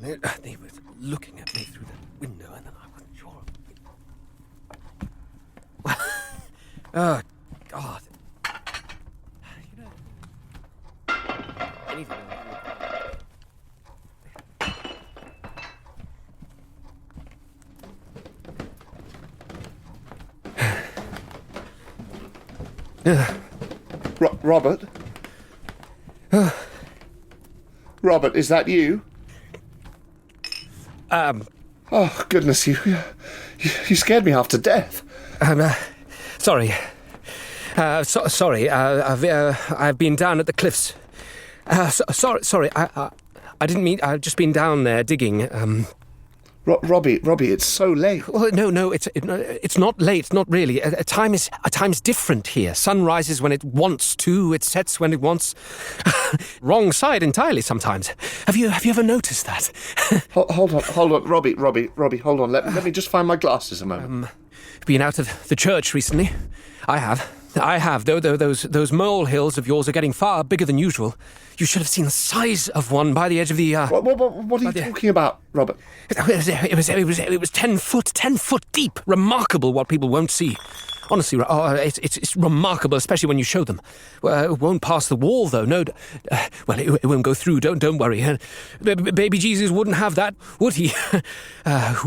They were looking at me through the window, and then I wasn't sure. Well, oh, God. You know, anything. Robert? Robert, is that you? Oh, goodness, you scared me half to death. Sorry. Sorry. I've been down at the cliffs. Sorry. I didn't mean. I've just been down there digging. Robbie, it's so late. Well, no, it's not late, not really. A time is different here. Sun rises when it wants to, it sets when it wants. Wrong side entirely sometimes. Have you ever noticed that? Hold on, Robbie, hold on. Let me just find my glasses a moment. Been out of the church recently? I have. Though those molehills of yours are getting far bigger than usual. You should have seen the size of one by the edge of the... What are you talking about, Robert? It was 10 foot deep. Remarkable what people won't see. Honestly, it's remarkable, especially when you show them. It won't pass the wall, though. No, it won't go through. Don't worry. Baby Jesus wouldn't have that, would he?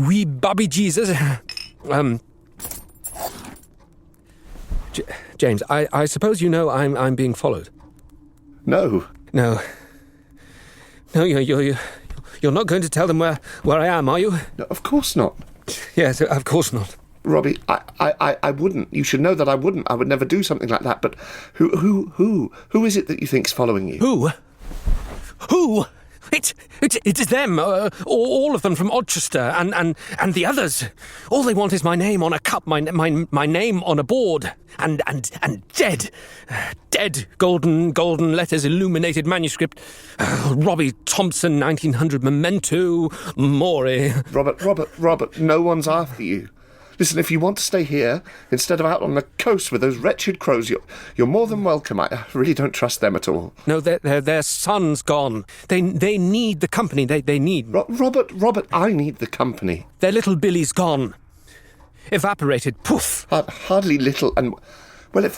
Wee Bobby Jesus. James, I suppose you know I'm being followed. No. No, you're not going to tell them where I am, are you? No, of course not. Yes, of course not. Robbie, I wouldn't. You should know that I wouldn't. I would never do something like that. But who is it that you think's following you? Who? It is them, all of them from Odchester, and the others. All they want is my name on a cup, my name on a board, and dead, golden letters, illuminated manuscript, Robbie Thompson, 1900 memento mori. Robert, no one's after you. Listen, if you want to stay here, instead of out on the coast with those wretched crows, you're more than welcome. I really don't trust them at all. No, their son's gone. They need the company. They need... Robert, I need the company. Their little Billy's gone. Evaporated. Poof. Hardly little, and... Well, if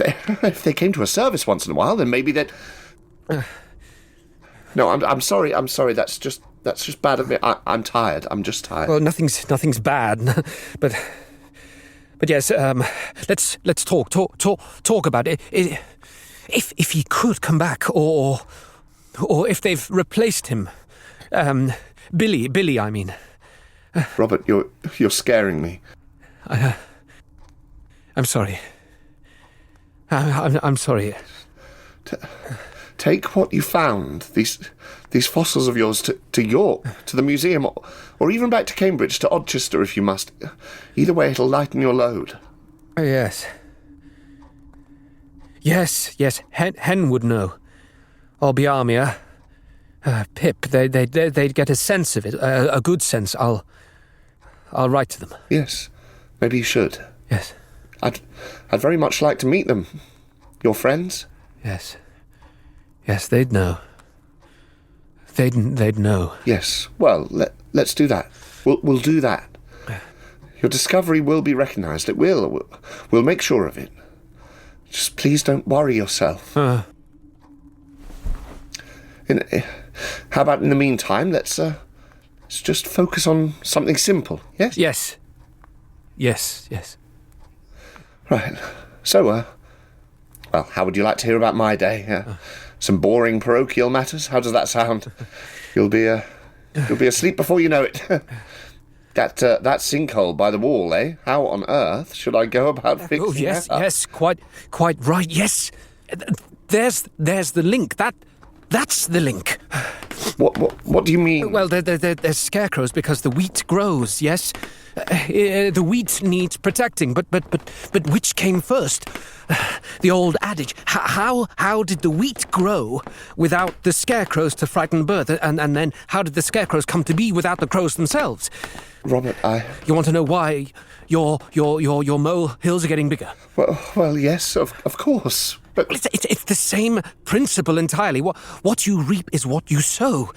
they came to a service once in a while, then maybe they'd... No, I'm sorry. That's just bad of me. I'm tired. I'm just tired. Well, nothing's bad, but yes, let's talk about it. If he could come back, or if they've replaced him, Billy, I mean. Robert, you're scaring me. I'm sorry. I'm sorry. Take what you found, these fossils of yours, to York, to the museum, or even back to Cambridge, to Odchester if you must. Either way, it'll lighten your load. Yes. Hen would know. Or Biarmia. Pip, they'd get a sense of it, a good sense. I'll write to them. Yes, maybe you should. Yes. I'd very much like to meet them. Your friends? Yes. Yes, they'd know. They'd know. Yes. Well, let's do that. We'll do that. Your discovery will be recognised. It will. We'll make sure of it. Just please don't worry yourself. How about in the meantime, let's just focus on something simple. Yes. Yes. Right. So, well, how would you like to hear about my day? Some boring parochial matters. How does that sound? You'll be asleep before you know it. That sinkhole by the wall, eh? How on earth should I go about fixing Oh, yes, that up? yes, quite right. Yes, there's the link. That's the link. What do you mean? Well, there's scarecrows because the wheat grows. Yes, the wheat needs protecting. But which came first? The old adage. How did the wheat grow without the scarecrows to frighten birds? And then how did the scarecrows come to be without the crows themselves? Robert, You want to know why your mole hills are getting bigger? Well, yes, of course. But It's the same principle entirely. What you reap is what you sow.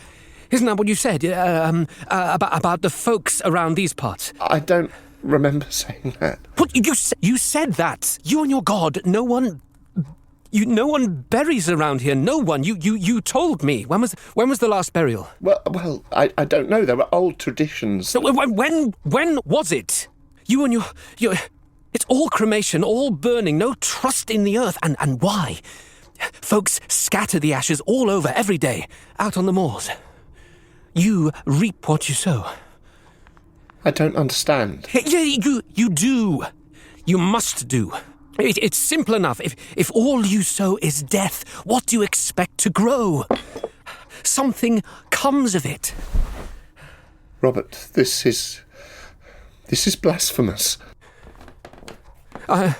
Isn't that what you said? About the folks around these parts? I don't remember saying that. What, you said that. You and your god, no one buries around here. No one. You told me. When was the last burial? Well, I don't know. There were old traditions. So when was it? You and your... It's all cremation, all burning, no trust in the earth. And why? Folks scatter the ashes all over every day, out on the moors. You reap what you sow. I don't understand. Yeah, you do. You must do. It's simple enough. If all you sow is death, what do you expect to grow? Something comes of it. Robert, this is blasphemous. I'm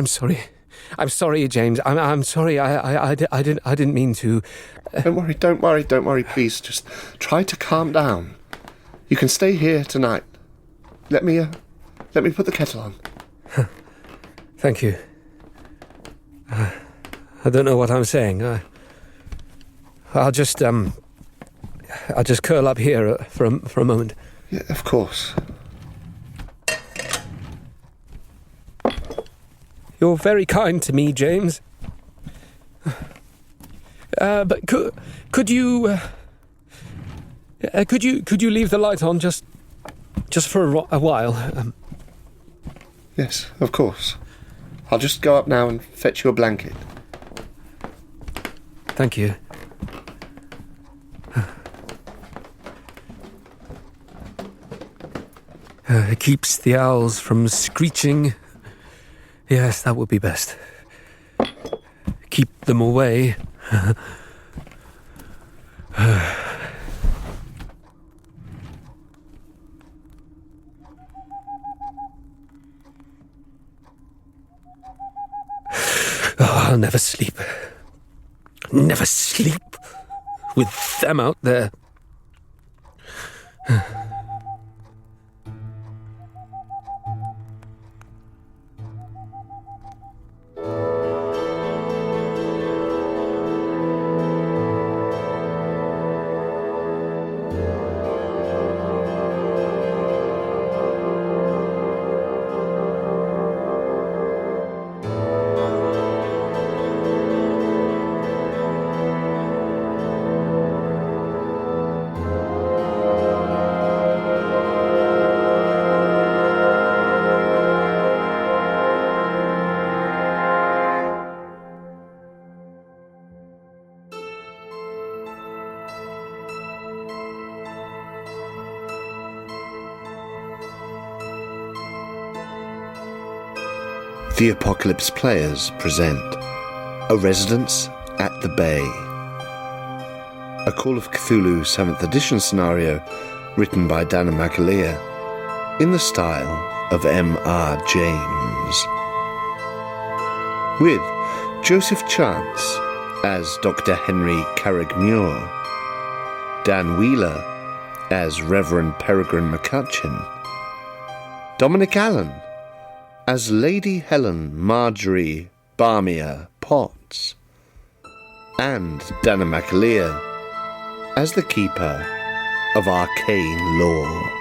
sorry. I'm sorry, James. I'm sorry. I didn't mean to. Don't worry. Please, just try to calm down. You can stay here tonight. Let me put the kettle on. Thank you. I don't know what I'm saying. I'll just curl up here for a moment. Yeah, of course. You're very kind to me, James. But could you leave the light on just for a while? Yes, of course. I'll just go up now and fetch you a blanket. Thank you. It keeps the owls from screeching. Yes, that would be best. Keep them away. I'll never sleep. Never sleep with them out there. The Apocalypse Players present A Residence at the Bay, a Call of Cthulhu 7th edition scenario written by Danann McAleer in the style of M.R. James. With Joseph Chance as Dr. Henry Carrick-Muir, Dan Wheeler as Reverend Peregrine McCutcheon, Dominic Allen as Lady Helen Marjorie Barmere Potts, and Danann McAleer as the Keeper of Arcane Lore.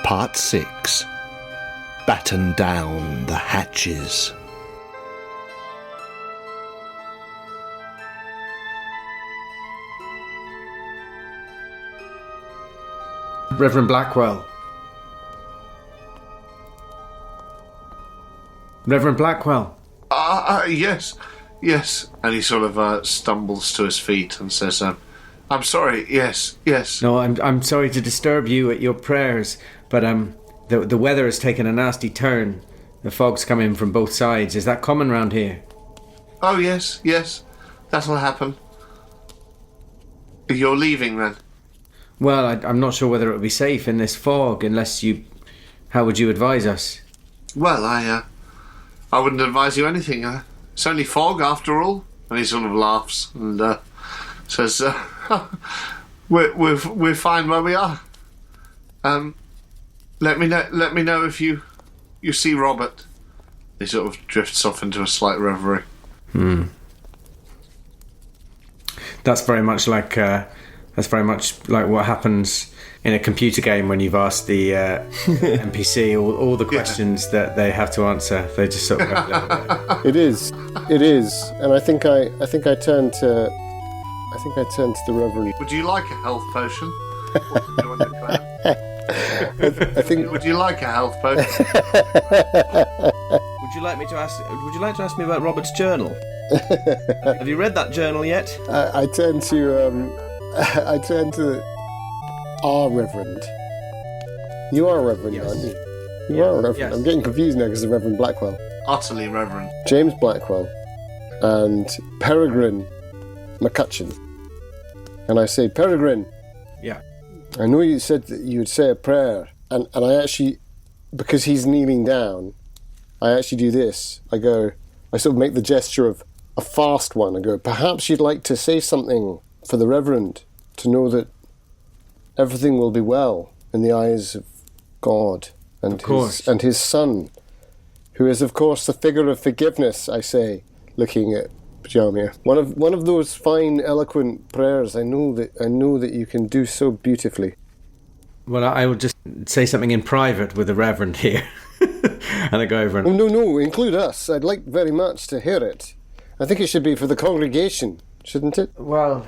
Part 6. Batten down the hatches. Reverend Blackwell. Reverend Blackwell. Yes. And he sort of stumbles to his feet and says, I'm sorry, yes. No, I'm sorry to disturb you at your prayers, but the weather has taken a nasty turn. The fog's coming from both sides. Is that common round here? Oh, yes, that'll happen. You're leaving then? Well, I'm not sure whether it would be safe in this fog, unless you... How would you advise us? Well, I wouldn't advise you anything. It's only fog, after all. And he sort of laughs and says, we're fine where we are. Let me know if you see Robert. He sort of drifts off into a slight reverie. That's very much like what happens in a computer game when you've asked the NPC all the questions that they have to answer. They just sort of go a little bit. It is, and I think I turned to the Reverend. Would you like a health potion? I think. Would you like a health potion? Would you like to ask me about Robert's journal? Have you read that journal yet? I turn to our Reverend. You are a Reverend, Yes. aren't you? You are a Reverend. Yes. I'm getting confused now because of Reverend Blackwell. Utterly reverend. James Blackwell and Peregrine McCutcheon. And I say, Peregrine, Yeah. I know you said that you would say a prayer, and I actually, because he's kneeling down, I actually do this. I sort of make the gesture of a fast one. I go, perhaps you'd like to say something for the Reverend to know that everything will be well in the eyes of God and his Son, who is, of course, the figure of forgiveness, I say, looking at Jamir. One of those fine, eloquent prayers I know that you can do so beautifully. Well, I would just say something in private with the Reverend here. And I go over and... Oh, no, include us. I'd like very much to hear it. I think it should be for the congregation, shouldn't it? Well...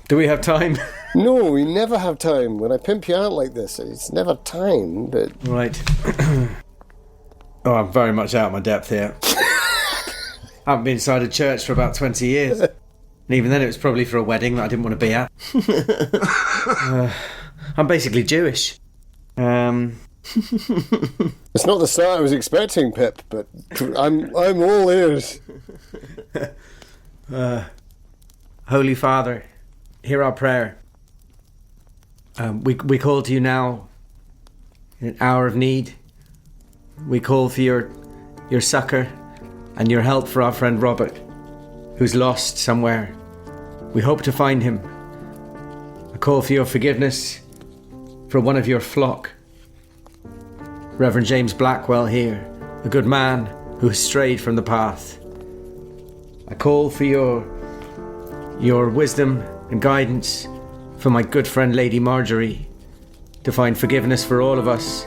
do we have time? No, we never have time. When I pimp you out like this, it's never time, but... Right. Oh, I'm very much out of my depth here. I haven't been inside a church for about 20 years. And even then it was probably for a wedding that I didn't want to be at. I'm basically Jewish. It's not the start I was expecting, Pip, but I'm all ears. Holy Father, hear our prayer. We call to you now in an hour of need. We call for your succour and your help for our friend Robert, who's lost somewhere. We hope to find him. I call for your forgiveness for one of your flock, Reverend James Blackwell here, a good man who has strayed from the path. I call for your wisdom and guidance for my good friend Lady Marjorie, to find forgiveness for all of us,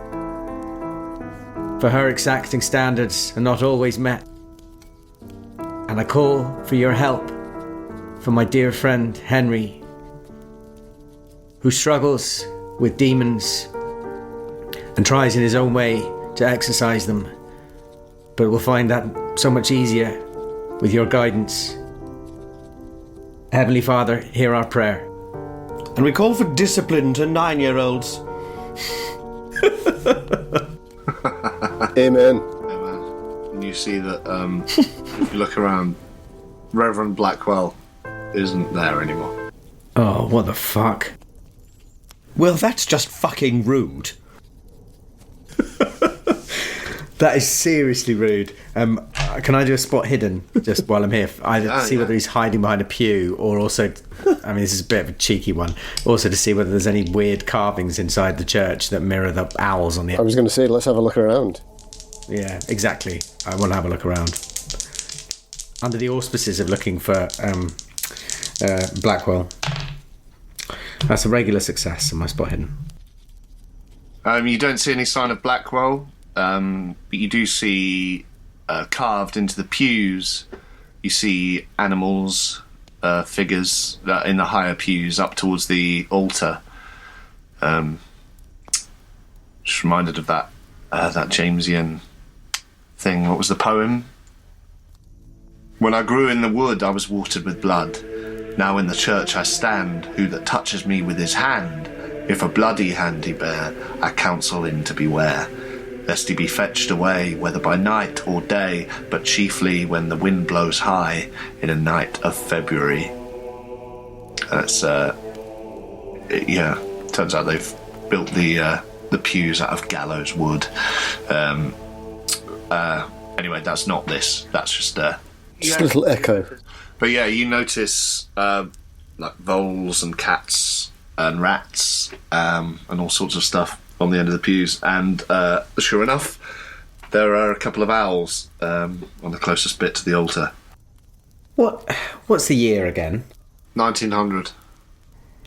for her exacting standards are not always met. And I call for your help for my dear friend Henry, who struggles with demons and tries in his own way to exorcise them, but will find that so much easier with your guidance. Heavenly Father, hear our prayer. And we call for discipline to 9-year-olds. Amen. And you see that if you look around, Reverend Blackwell isn't there anymore. Oh, what the fuck? Well, that's just fucking rude. That is seriously rude. Can I do a spot hidden just while I'm here? Either to see whether he's hiding behind a pew, or also, I mean, this is a bit of a cheeky one, also to see whether there's any weird carvings inside the church that mirror the owls on the... I was going to say, let's have a look around. Yeah, exactly. I want to have a look around. Under the auspices of looking for Blackwell. That's a regular success on my spot hidden. You don't see any sign of Blackwell, but you do see carved into the pews, you see animals, figures in the higher pews up towards the altar. Just reminded of that Jamesian thing. What was the poem? When I grew in the wood, I was watered with blood. Now in the church I stand, who that touches me with his hand, if a bloody hand he bear, I counsel him to beware, lest he be fetched away, whether by night or day, but chiefly when the wind blows high, in a night of February. That's turns out they've built the pews out of gallows wood. Anyway, that's not this. That's just Just a little echo. But yeah, you notice like voles and cats and rats and all sorts of stuff on the end of the pews. And sure enough, There are a couple of owls on the closest bit to the altar. What's the year again? 1900.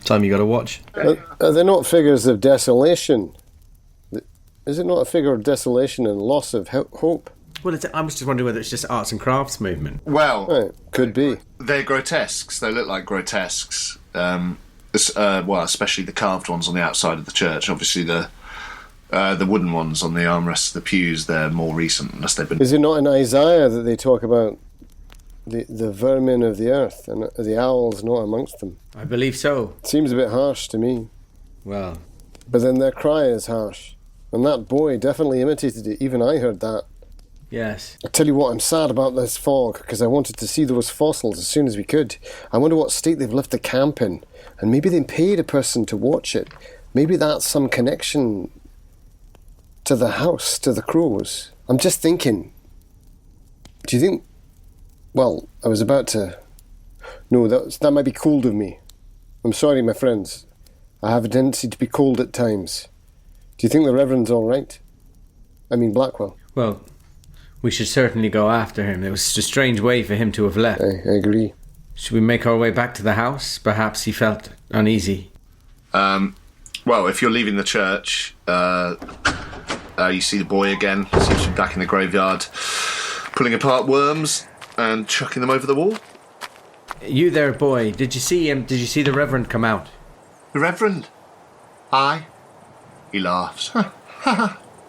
Time you got to watch. Are they not figures of desolation? Is it not a figure of desolation and loss of hope? Well, I was just wondering whether it's just arts and crafts movement. Well, Right, could be. they're grotesques. They look like grotesques. Especially the carved ones on the outside of the church. Obviously, the wooden ones on the armrests of the pews, they're more recent, unless they've been... Is it not in Isaiah that they talk about the vermin of the earth and the owls not amongst them? I believe so. Seems a bit harsh to me. Well, But then their cry is harsh. And that boy definitely imitated it. Even I heard that. yes. I tell you what, I'm sad about this fog because I wanted to see those fossils as soon as we could. I wonder what state they've left the camp in. And maybe they paid a person to watch it. Maybe that's some connection to the house, to the crows. I'm just thinking. Do you think... Well, I was about to... No, that might be cold of me. I'm sorry, my friends. I have a tendency to be cold at times. Do you think the Reverend's all right? I mean, Blackwell. Well, we should certainly go after him. It was a strange way for him to have left. I agree. Should we make our way back to the house? Perhaps he felt uneasy. Well, if you're leaving the church, you see the boy again. Seems to be back in the graveyard, pulling apart worms and chucking them over the wall. You there, boy. Did you see him? Did you see the Reverend come out? The Reverend? Aye. He laughs.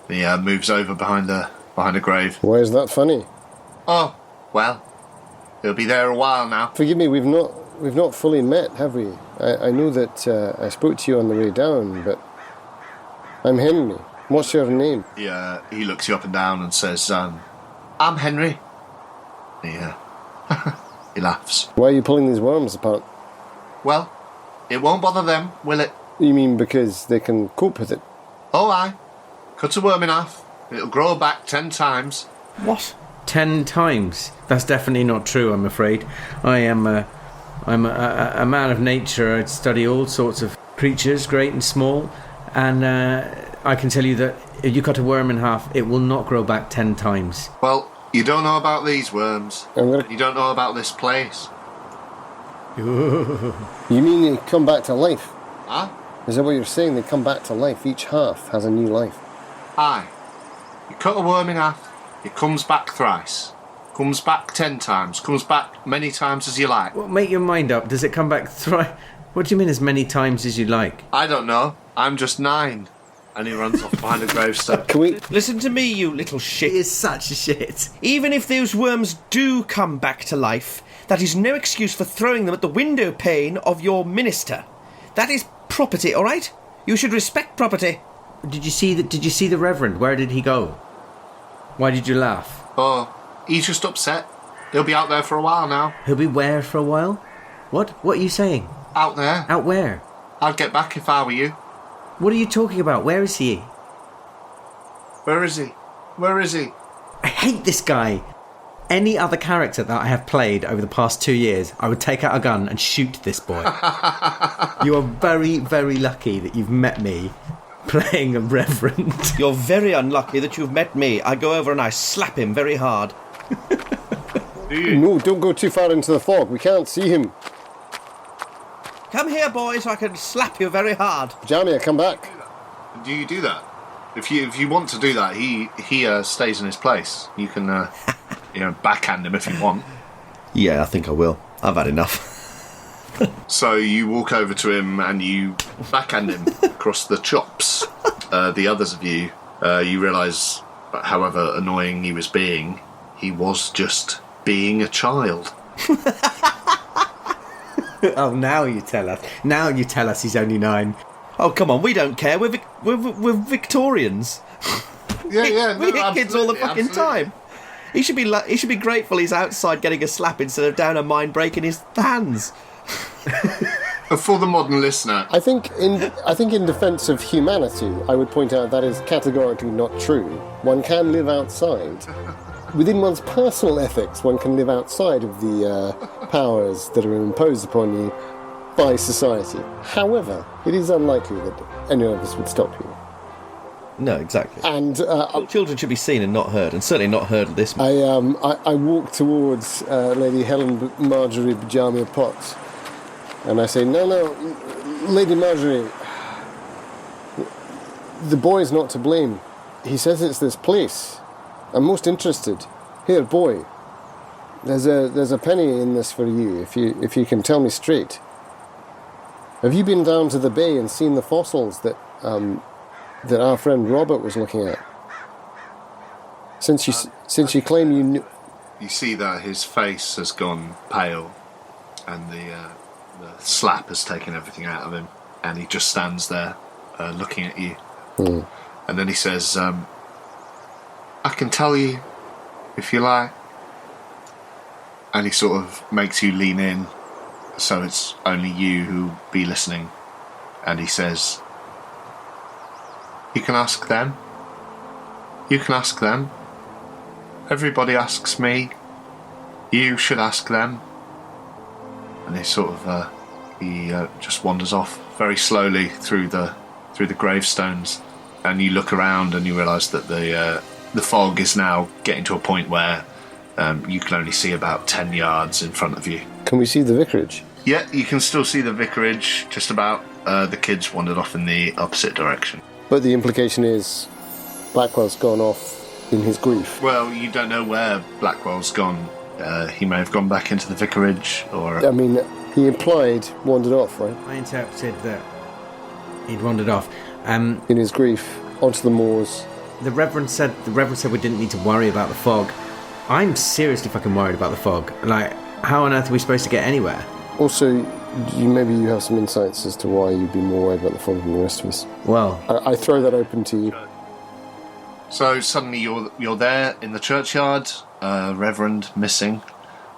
He moves over behind a grave. Why is that funny? Oh, well, he'll be there a while now. Forgive me, we've not fully met, have we? I know that I spoke to you on the way down, but I'm Henry. What's your name? He looks you up and down and says, I'm Henry. He laughs. Why are you pulling these worms apart? Well, it won't bother them, will it? You mean because they can cope with it? Oh, aye. Cut a worm in half. It'll grow back 10 times. What? 10 times? That's definitely not true, I'm afraid. I'm a man of nature. I study all sorts of creatures, great and small, and I can tell you that if you cut a worm in half, it will not grow back 10 times. Well, you don't know about these worms. You don't know about this place. You mean they come back to life? Huh? Is that what you're saying? They come back to life. Each half has a new life. Aye. You cut a worm in half, it comes back thrice. Comes back 10 times. Comes back many times as you like. Well, make your mind up. Does it come back What do you mean as many times as you like? I don't know. I'm just 9. And he runs off behind a gravestone. Can we... Listen to me, you little shit. It is such a shit. Even if those worms do come back to life, that is no excuse for throwing them at the window pane of your minister. That is property, all right? You should respect property. Did you see the Reverend? Where did he go? Why did you laugh? Oh, he's just upset. He'll be out there for a while now. He'll be where for a while? What are you saying? Out there. Out where? I'd get back if I were you. What are you talking about? Where is he? Where is he? Where is he? I hate this guy. Any other character that I have played over the past 2 years, I would take out a gun and shoot this boy. You are very, very lucky that you've met me playing a Reverend. You're very unlucky that you've met me. I go over and I slap him very hard. Do you? No, don't go too far into the fog. We can't see him. Come here, boy, so I can slap you very hard. Jamia, come back. Do you do that? If you want to do that, he stays in his place. You can backhand him if you want. Yeah, I think I will. I've had enough. So you walk over to him and you backhand him across the chops. The others of you, you realise, however annoying he was being, he was just being a child. Oh, now you tell us. Now you tell us he's only 9. Oh, come on, we don't care. We're Victorians. Yeah, We hit kids all the fucking time. He should be grateful he's outside getting a slap instead of down a mine breaking his hands. For the modern listener, I think in defence of humanity, I would point out that is categorically not true. One can live outside. Within one's personal ethics, one can live outside of the powers that are imposed upon you by society. However, it is unlikely that any of us would stop you. No, exactly. And Children should be seen and not heard, and certainly not heard at this. I walk towards Lady Helen Marjorie Bajamia Potts, and I say, no, Lady Marjorie, the boy's not to blame. He says it's this place. I'm most interested. Here, boy, there's a penny in this for you, if you can tell me straight. Have you been down to the bay and seen the fossils that our friend Robert was looking at? Since you claim you knew... You see that his face has gone pale, and the slap has taken everything out of him, and he just stands there looking at you. And then he says, I can tell you, if you like. And he sort of makes you lean in, so it's only you who'll be listening. And he says, you can ask them. You can ask them. Everybody asks me. You should ask them. And he sort of just wanders off very slowly through the gravestones. And you look around and you realise that the fog is now getting to a point where you can only see about 10 yards in front of you. Can we see the vicarage? Yeah, you can still see the vicarage, just about. The kids wandered off in the opposite direction. But the implication is Blackwell's gone off in his grief. Well, you don't know where Blackwell's gone. He may have gone back into the vicarage, or... I mean, he implied wandered off, right? I interpreted that he'd wandered off. In his grief, onto the moors. The Reverend said we didn't need to worry about the fog. I'm seriously fucking worried about the fog. Like, how on earth are we supposed to get anywhere? Also, maybe you have some insights as to why you'd be more worried about the fog than the rest of us. Well, I throw that open to you. So suddenly you're there in the churchyard, Reverend missing,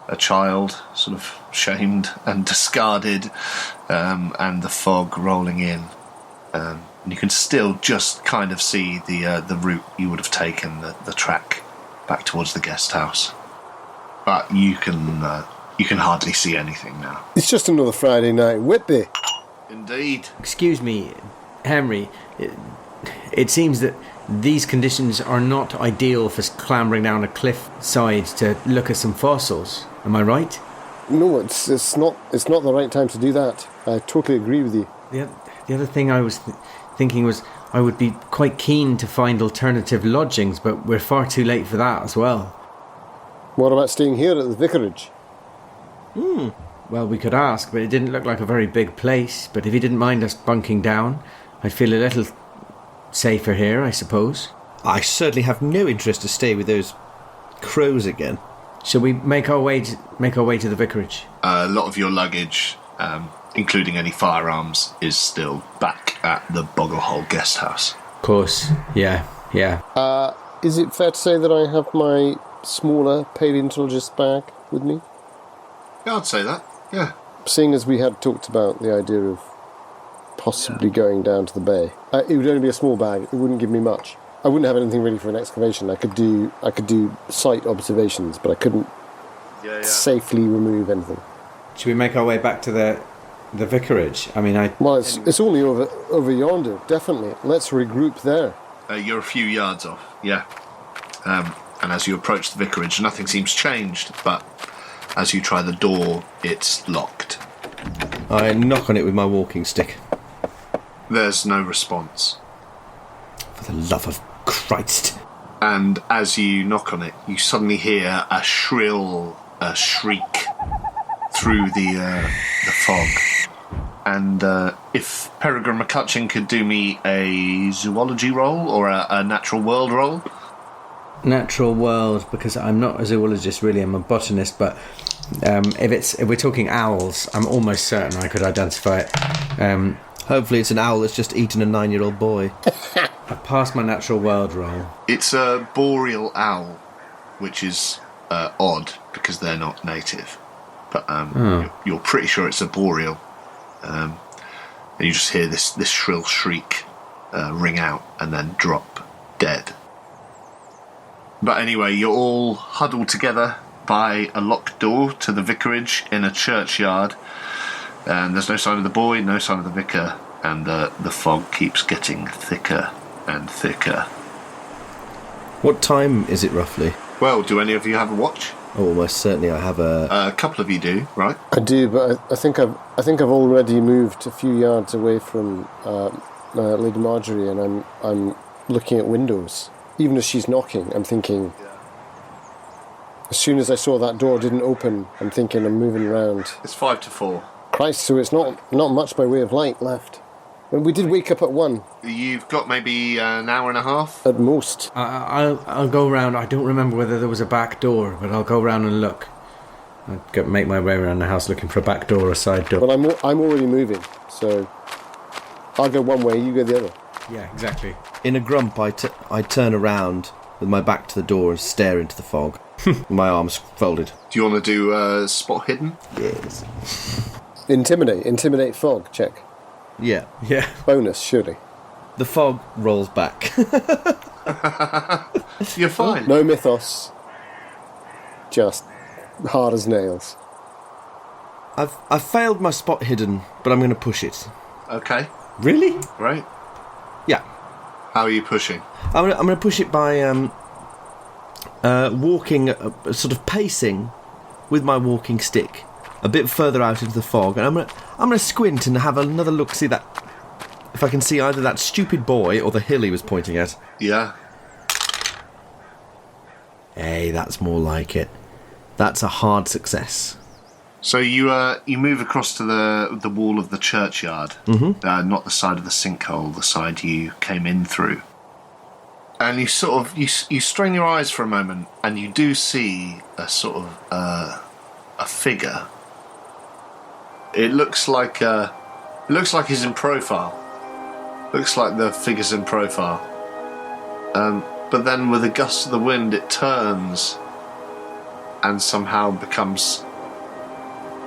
a child sort of shamed and discarded, and the fog rolling in. And you can still just kind of see the route you would have taken, the track back towards the guest house. But you can hardly see anything now. It's just another Friday night Whitby. Indeed. excuse me, Henry. It seems that these conditions are not ideal for clambering down a cliff side to look at some fossils. Am I right? No, it's not the right time to do that. I totally agree with you. The other thing I was thinking was I would be quite keen to find alternative lodgings, but we're far too late for that as well. What about staying here at the vicarage? Well, we could ask, but it didn't look like a very big place. But if you didn't mind us bunking down, I'd feel a little safer here, I suppose. I certainly have no interest to stay with those crows again. Shall we make our way to the vicarage? A lot of your luggage, including any firearms, is still back at the Bogglehole guest house. Of course, yeah. Is it fair to say that I have my smaller paleontologist bag with me? Yeah, I'd say that, yeah. Seeing as we had talked about the idea of possibly going down to the bay, it would only be a small bag. It wouldn't give me much. I wouldn't have anything really for an excavation. I could do site observations, but I couldn't safely remove anything. Should we make our way back to the vicarage? I mean, Well, it's only over yonder, definitely. Let's regroup there. You're a few yards off, yeah. And as you approach the vicarage, nothing seems changed, but as you try the door, it's locked. I knock on it with my walking stick. There's no response. For the love of Christ. And as you knock on it, you suddenly hear a shrill shriek through the fog. And if Peregrine McCutcheon could do me a zoology roll or a natural world roll. natural world, because I'm not a zoologist really, I'm a botanist, but if we're talking owls, I'm almost certain I could identify it. Hopefully it's an owl that's just eaten a 9-year-old boy. I passed my natural world roll. It's a boreal owl, which is odd because they're not native. But you're pretty sure it's a boreal. And you just hear this shrill shriek ring out and then drop dead. But anyway, you're all huddled together by a locked door to the vicarage in a churchyard. And there's no sign of the boy, no sign of the vicar, and the fog keeps getting thicker and thicker. What time is it roughly? Well, do any of you have a watch? Oh, most certainly I have a... A couple of you do, right? I do, but I think I've already moved a few yards away from Lady Marjorie, and I'm looking at windows. Even as she's knocking, I'm thinking. As soon as I saw that door didn't open, I'm thinking I'm moving around. It's 5 to 4. Christ, so it's not much by way of light left. And we did wake up at 1. You've got maybe an hour and a half? At most. I'll go round. I don't remember whether there was a back door, but I'll go round and look. I'll make my way around the house looking for a back door or a side door. Well, I'm already moving, so I'll go one way, you go the other. Yeah, exactly. In a grump, I turn around with my back to the door and stare into the fog. My arms folded. Do you want to do spot hidden? Yes. Intimidate fog, check. Yeah. Yeah. Bonus, surely. The fog rolls back. You're fine. No mythos. Just hard as nails. I've failed my spot hidden, but I'm going to push it. Okay, Really? great. Yeah. How are you pushing? I'm going to push it by walking, sort of pacing with my walking stick a bit further out into the fog, and I'm going to squint and have another look, see that if I can see either that stupid boy or the hill he was pointing at. Yeah. Hey, that's more like it. That's a hard success. So you move across to the wall of the churchyard, not the side of the sinkhole, the side you came in through. And you sort of you strain your eyes for a moment, and you do see a sort of a figure. It looks like he's in profile. Looks like the figure's in profile. But then with a gust of the wind, it turns and somehow becomes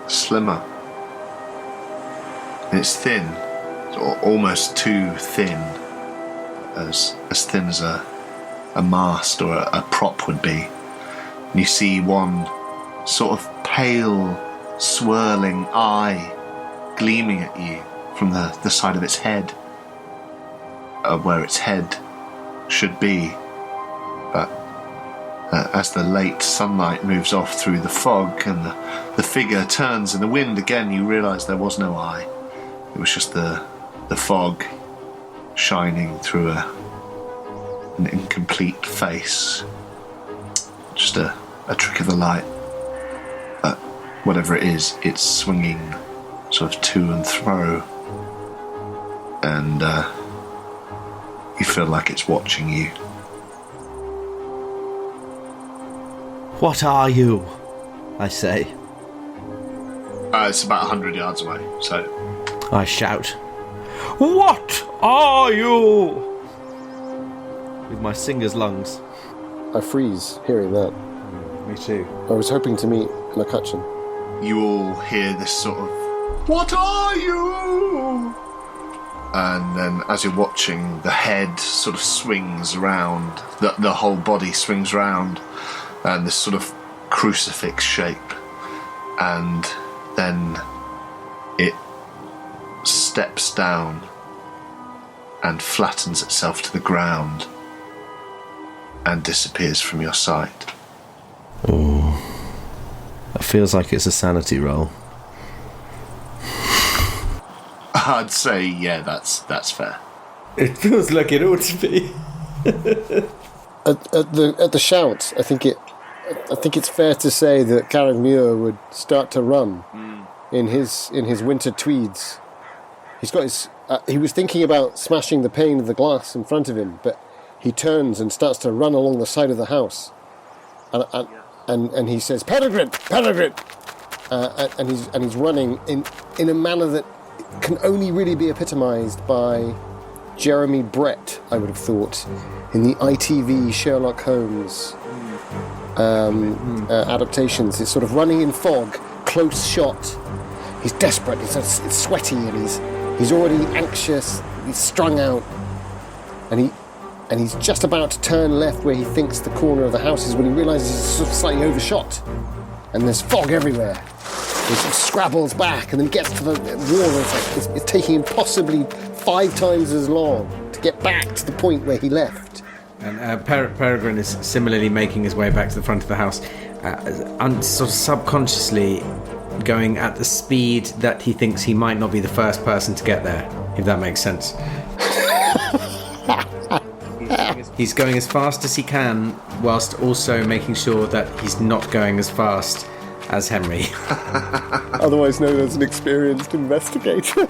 slimmer. And it's thin, or almost too thin, as thin as a mast or a prop would be. And you see one sort of pale, swirling eye gleaming at you from the side of its head, where its head should be. But as the late sunlight moves off through the fog and the figure turns in the wind again, you realise there was no eye. It was just the fog shining through an incomplete face. Just a trick of the light. But whatever it is, it's swinging sort of to and fro. And you feel like it's watching you. What are you? I say. It's about 100 yards away, so... I shout. What are you? With my singer's lungs. I freeze hearing that. Me too. I was hoping to meet McCutcheon. You all hear this sort of, "What are you?" And then as you're watching, the head sort of swings around, the whole body swings round, and this sort of crucifix shape. And then it steps down and flattens itself to the ground and disappears from your sight. Oh, that feels like it's a sanity roll. I'd say, yeah, that's fair. It feels like it ought to be. At the shout, I think it's fair to say that Gareth Muir would start to run in his winter tweeds. He's got his. He was thinking about smashing the pane of the glass in front of him, but he turns and starts to run along the side of the house, and he says, "Peregrine, Peregrine," and he's running in a manner that can only really be epitomised by Jeremy Brett, I would have thought, in the ITV Sherlock Holmes adaptations. It's sort of running in fog, close shot. He's desperate. It's sweaty, and he's already anxious. He's strung out, and he's just about to turn left where he thinks the corner of the house is when he realises he's sort of slightly overshot, and there's fog everywhere. He sort of scrabbles back and then gets to the wall, and it's taking him possibly 5 times as long to get back to the point where he left. And Peregrine is similarly making his way back to the front of the house, and sort of subconsciously going at the speed that he thinks he might not be the first person to get there, if that makes sense. He's going as fast as he can, whilst also making sure that he's not going as fast as Henry. Otherwise known as an experienced investigator.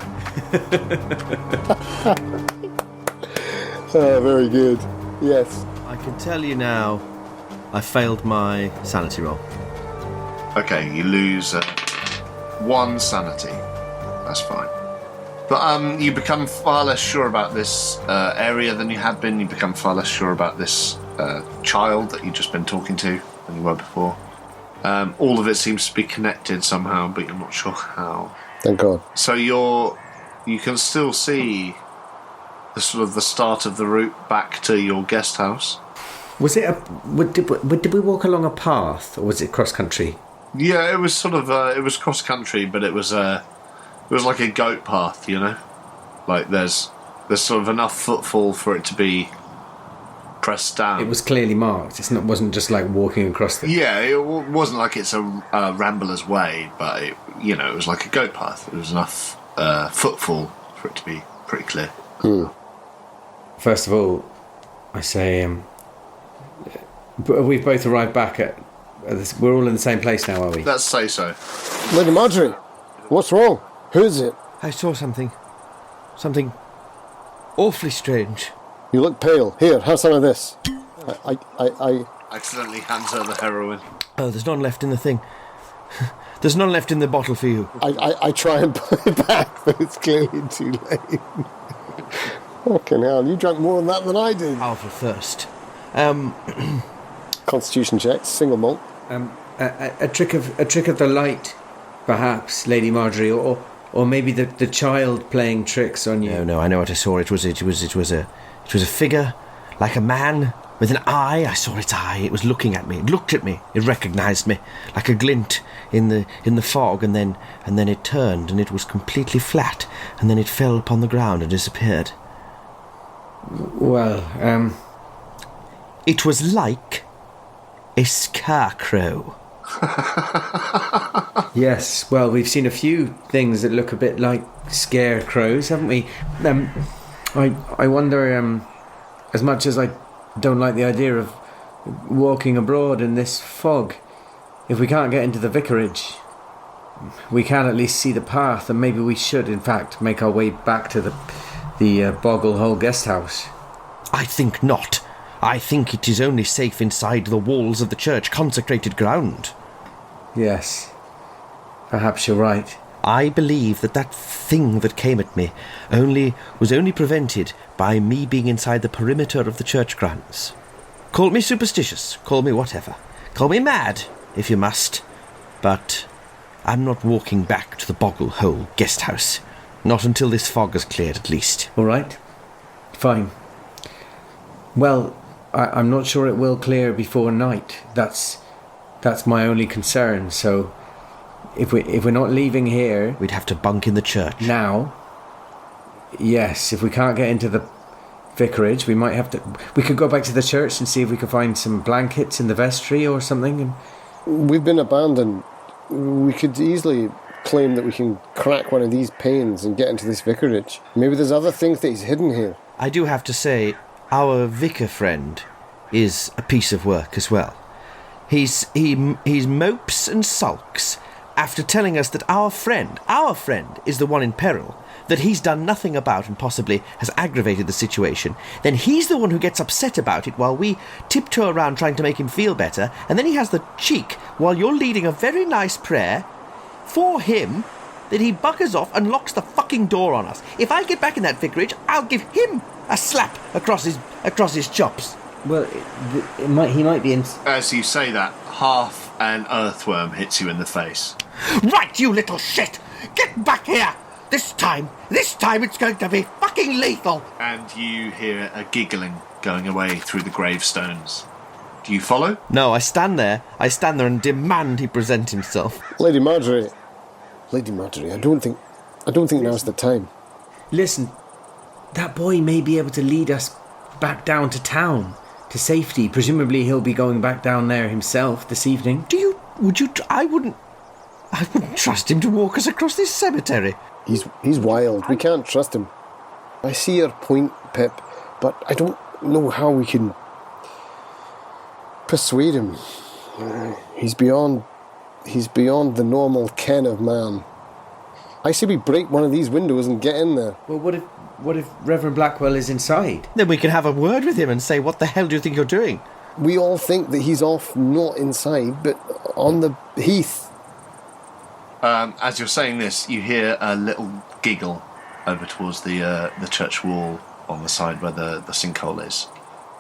Oh, very good. Yes. I can tell you now, I failed my sanity roll. Okay, you lose 1 sanity. That's fine. But you become far less sure about this area than you have been. You become far less sure about this child that you've just been talking to than you were before. All of it seems to be connected somehow, but you're not sure how. Thank God. So you can still see the sort of the start of the route back to your guest house. Was it did we walk along a path, or was it cross country? Yeah, it was sort of it was cross country, but it was like a goat path, you know. Like there's sort of enough footfall for it to be pressed down. It was clearly marked. It wasn't just like walking across the... Yeah, it wasn't like it's a rambler's way, but it was like a goat path. There was enough footfall for it to be pretty clear. First of all, I say, we've both arrived back at this, we're all in the same place now, are we? Let's say so. Lady Marjorie, what's wrong? Who is it? I saw something awfully strange. You look pale. Here, have some of this. I Accidentally hands her the heroin. Oh, there's none left in the thing. There's none left in the bottle for you. I try and put it back, but it's clearly too late. Fucking hell, you drank more than that than I did. Out for thirst. Constitution checks, single malt. A trick of the light, perhaps, Lady Marjorie, or maybe the child playing tricks on you. No, I know what I saw. It was a figure, like a man with an eye. I saw its eye. It was looking at me. It looked at me. It recognised me, like a glint in the fog, and then it turned, and it was completely flat, and then it fell upon the ground and disappeared. Well, It was like a scarecrow. Yes, well, we've seen a few things that look a bit like scarecrows, haven't we? I wonder, as much as I don't like the idea of walking abroad in this fog, if we can't get into the vicarage, we can at least see the path, and maybe we should, in fact, make our way back to the Boggle Hole guest house. I think not. I think it is only safe inside the walls of the church consecrated ground. Yes, perhaps you're right. I believe that thing that came at me was only prevented by me being inside the perimeter of the church grounds. Call me superstitious, call me whatever. Call me mad, if you must. But I'm not walking back to the Boggle Hole guest house. Not until this fog has cleared, at least. All right. Fine. Well, I'm not sure it will clear before night. That's my only concern. So, if we're not leaving here, We'd have to bunk in the church. now, yes. If we can't get into the vicarage, we might have to. We could go back to the church and see if we could find some blankets in the vestry or something. We've been abandoned. We could easily claim that we can crack one of these panes and get into this vicarage. Maybe there's other things that he's hidden here. I do have to say, our vicar friend is a piece of work as well. He mopes and sulks after telling us that our friend is the one in peril, that he's done nothing about and possibly has aggravated the situation. Then he's the one who gets upset about it while we tiptoe around trying to make him feel better, and then he has the cheek, while you're leading a very nice prayer for him, that he buggers off and locks the fucking door on us. If I get back in that vicarage, I'll give him a slap across his chops. Well, he might be in. As you say that, half an earthworm hits you in the face. Right, you little shit! Get back here! This time it's going to be fucking lethal! And you hear a giggling going away through the gravestones. Do you follow? No, I stand there and demand he present himself. Lady Marjorie, I don't think now's the time. Listen, that boy may be able to lead us back down to town, to safety. Presumably he'll be going back down there himself this evening. I wouldn't trust him to walk us across this cemetery. He's wild. We can't trust him. I see your point, Pip, but I don't know how we can persuade him. He's beyond the normal ken of man. I say we break one of these windows and get in there. Well, what if Reverend Blackwell is inside? Then we can have a word with him and say, what the hell do you think you're doing? We all think that he's off, not inside, but on the heath. As you're saying this, you hear a little giggle over towards the church wall on the side where the sinkhole is.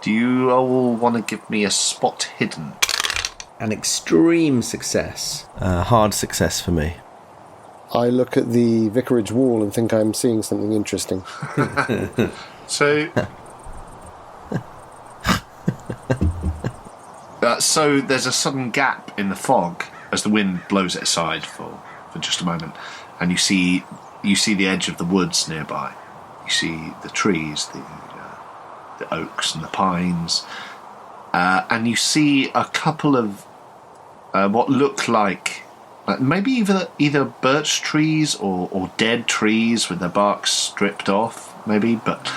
Do you all want to give me a spot hidden? An extreme success. Hard success for me. I look at the vicarage wall and think I'm seeing something interesting. So there's a sudden gap in the fog as the wind blows it aside for just a moment, and you see the edge of the woods nearby. You see the trees, the oaks and the pines, and you see a couple of what look like maybe either birch trees or dead trees with their bark stripped off, maybe, but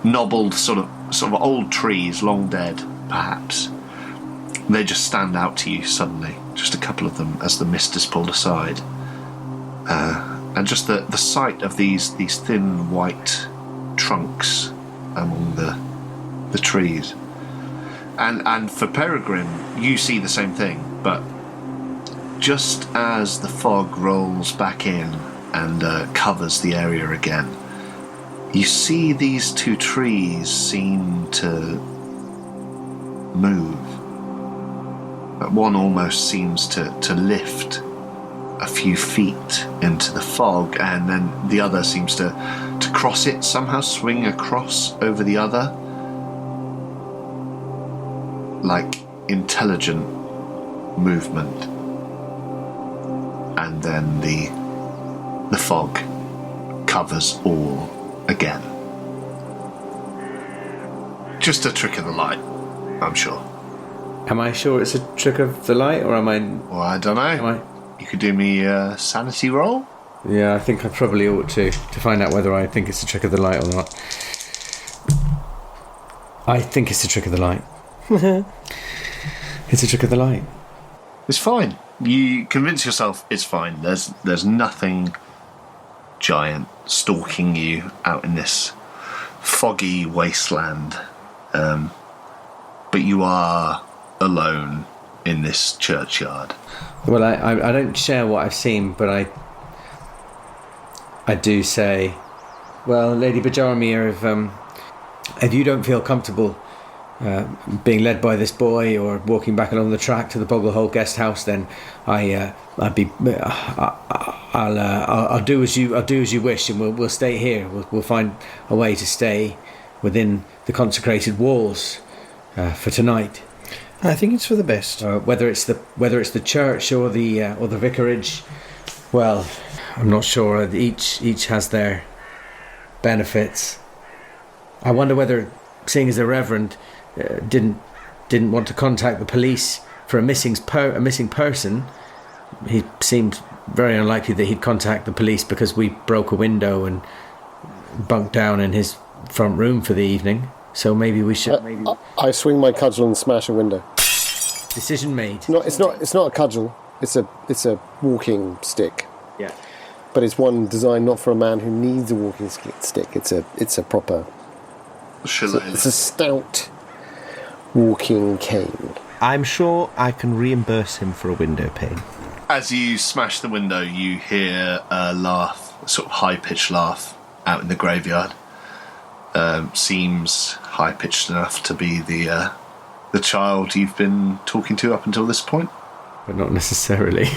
knobbled sort of old trees, long dead, perhaps. They just stand out to you suddenly, just a couple of them, as the mist is pulled aside. And just the sight of these thin white trunks among the trees. And for Peregrine, you see the same thing, but just as the fog rolls back in and covers the area again, you see these two trees seem to move. One almost seems to lift a few feet into the fog, and then the other seems to cross it, somehow swing across over the other, like intelligent movement. And then the fog covers all again. Just a trick of the light, I'm sure. Am I sure it's a trick of the light, or am I... Well, I don't know. You could do me a sanity roll? Yeah, I think I probably ought to find out whether I think it's a trick of the light or not. I think it's a trick of the light. It's a trick of the light. It's fine. You convince yourself it's fine. There's nothing giant stalking you out in this foggy wasteland. But you are alone in this churchyard. Well, I don't share what I've seen, but I do say, well, Lady Bajarmir, if you don't feel comfortable being led by this boy or walking back along the track to the Bogglehole guest house, then I'll do as you wish, and we'll stay here. We'll find a way to stay within the consecrated walls for tonight. I think it's for the best. Whether it's the church or the vicarage, well, I'm not sure. Each has their benefits. I wonder whether, seeing as the Reverend didn't want to contact the police for a missing person, he seemed very unlikely that he'd contact the police because we broke a window and bunked down in his front room for the evening. So maybe we should. I swing my cudgel and smash a window. Decision made. No, it's not a cudgel. It's a walking stick. Yeah. But it's one designed not for a man who needs a walking stick. It's a proper. It's a stout walking cane. I'm sure I can reimburse him for a window pane. As you smash the window, you hear a laugh, a sort of high-pitched laugh out in the graveyard. Seems high-pitched enough to be the child you've been talking to up until this point. But not necessarily.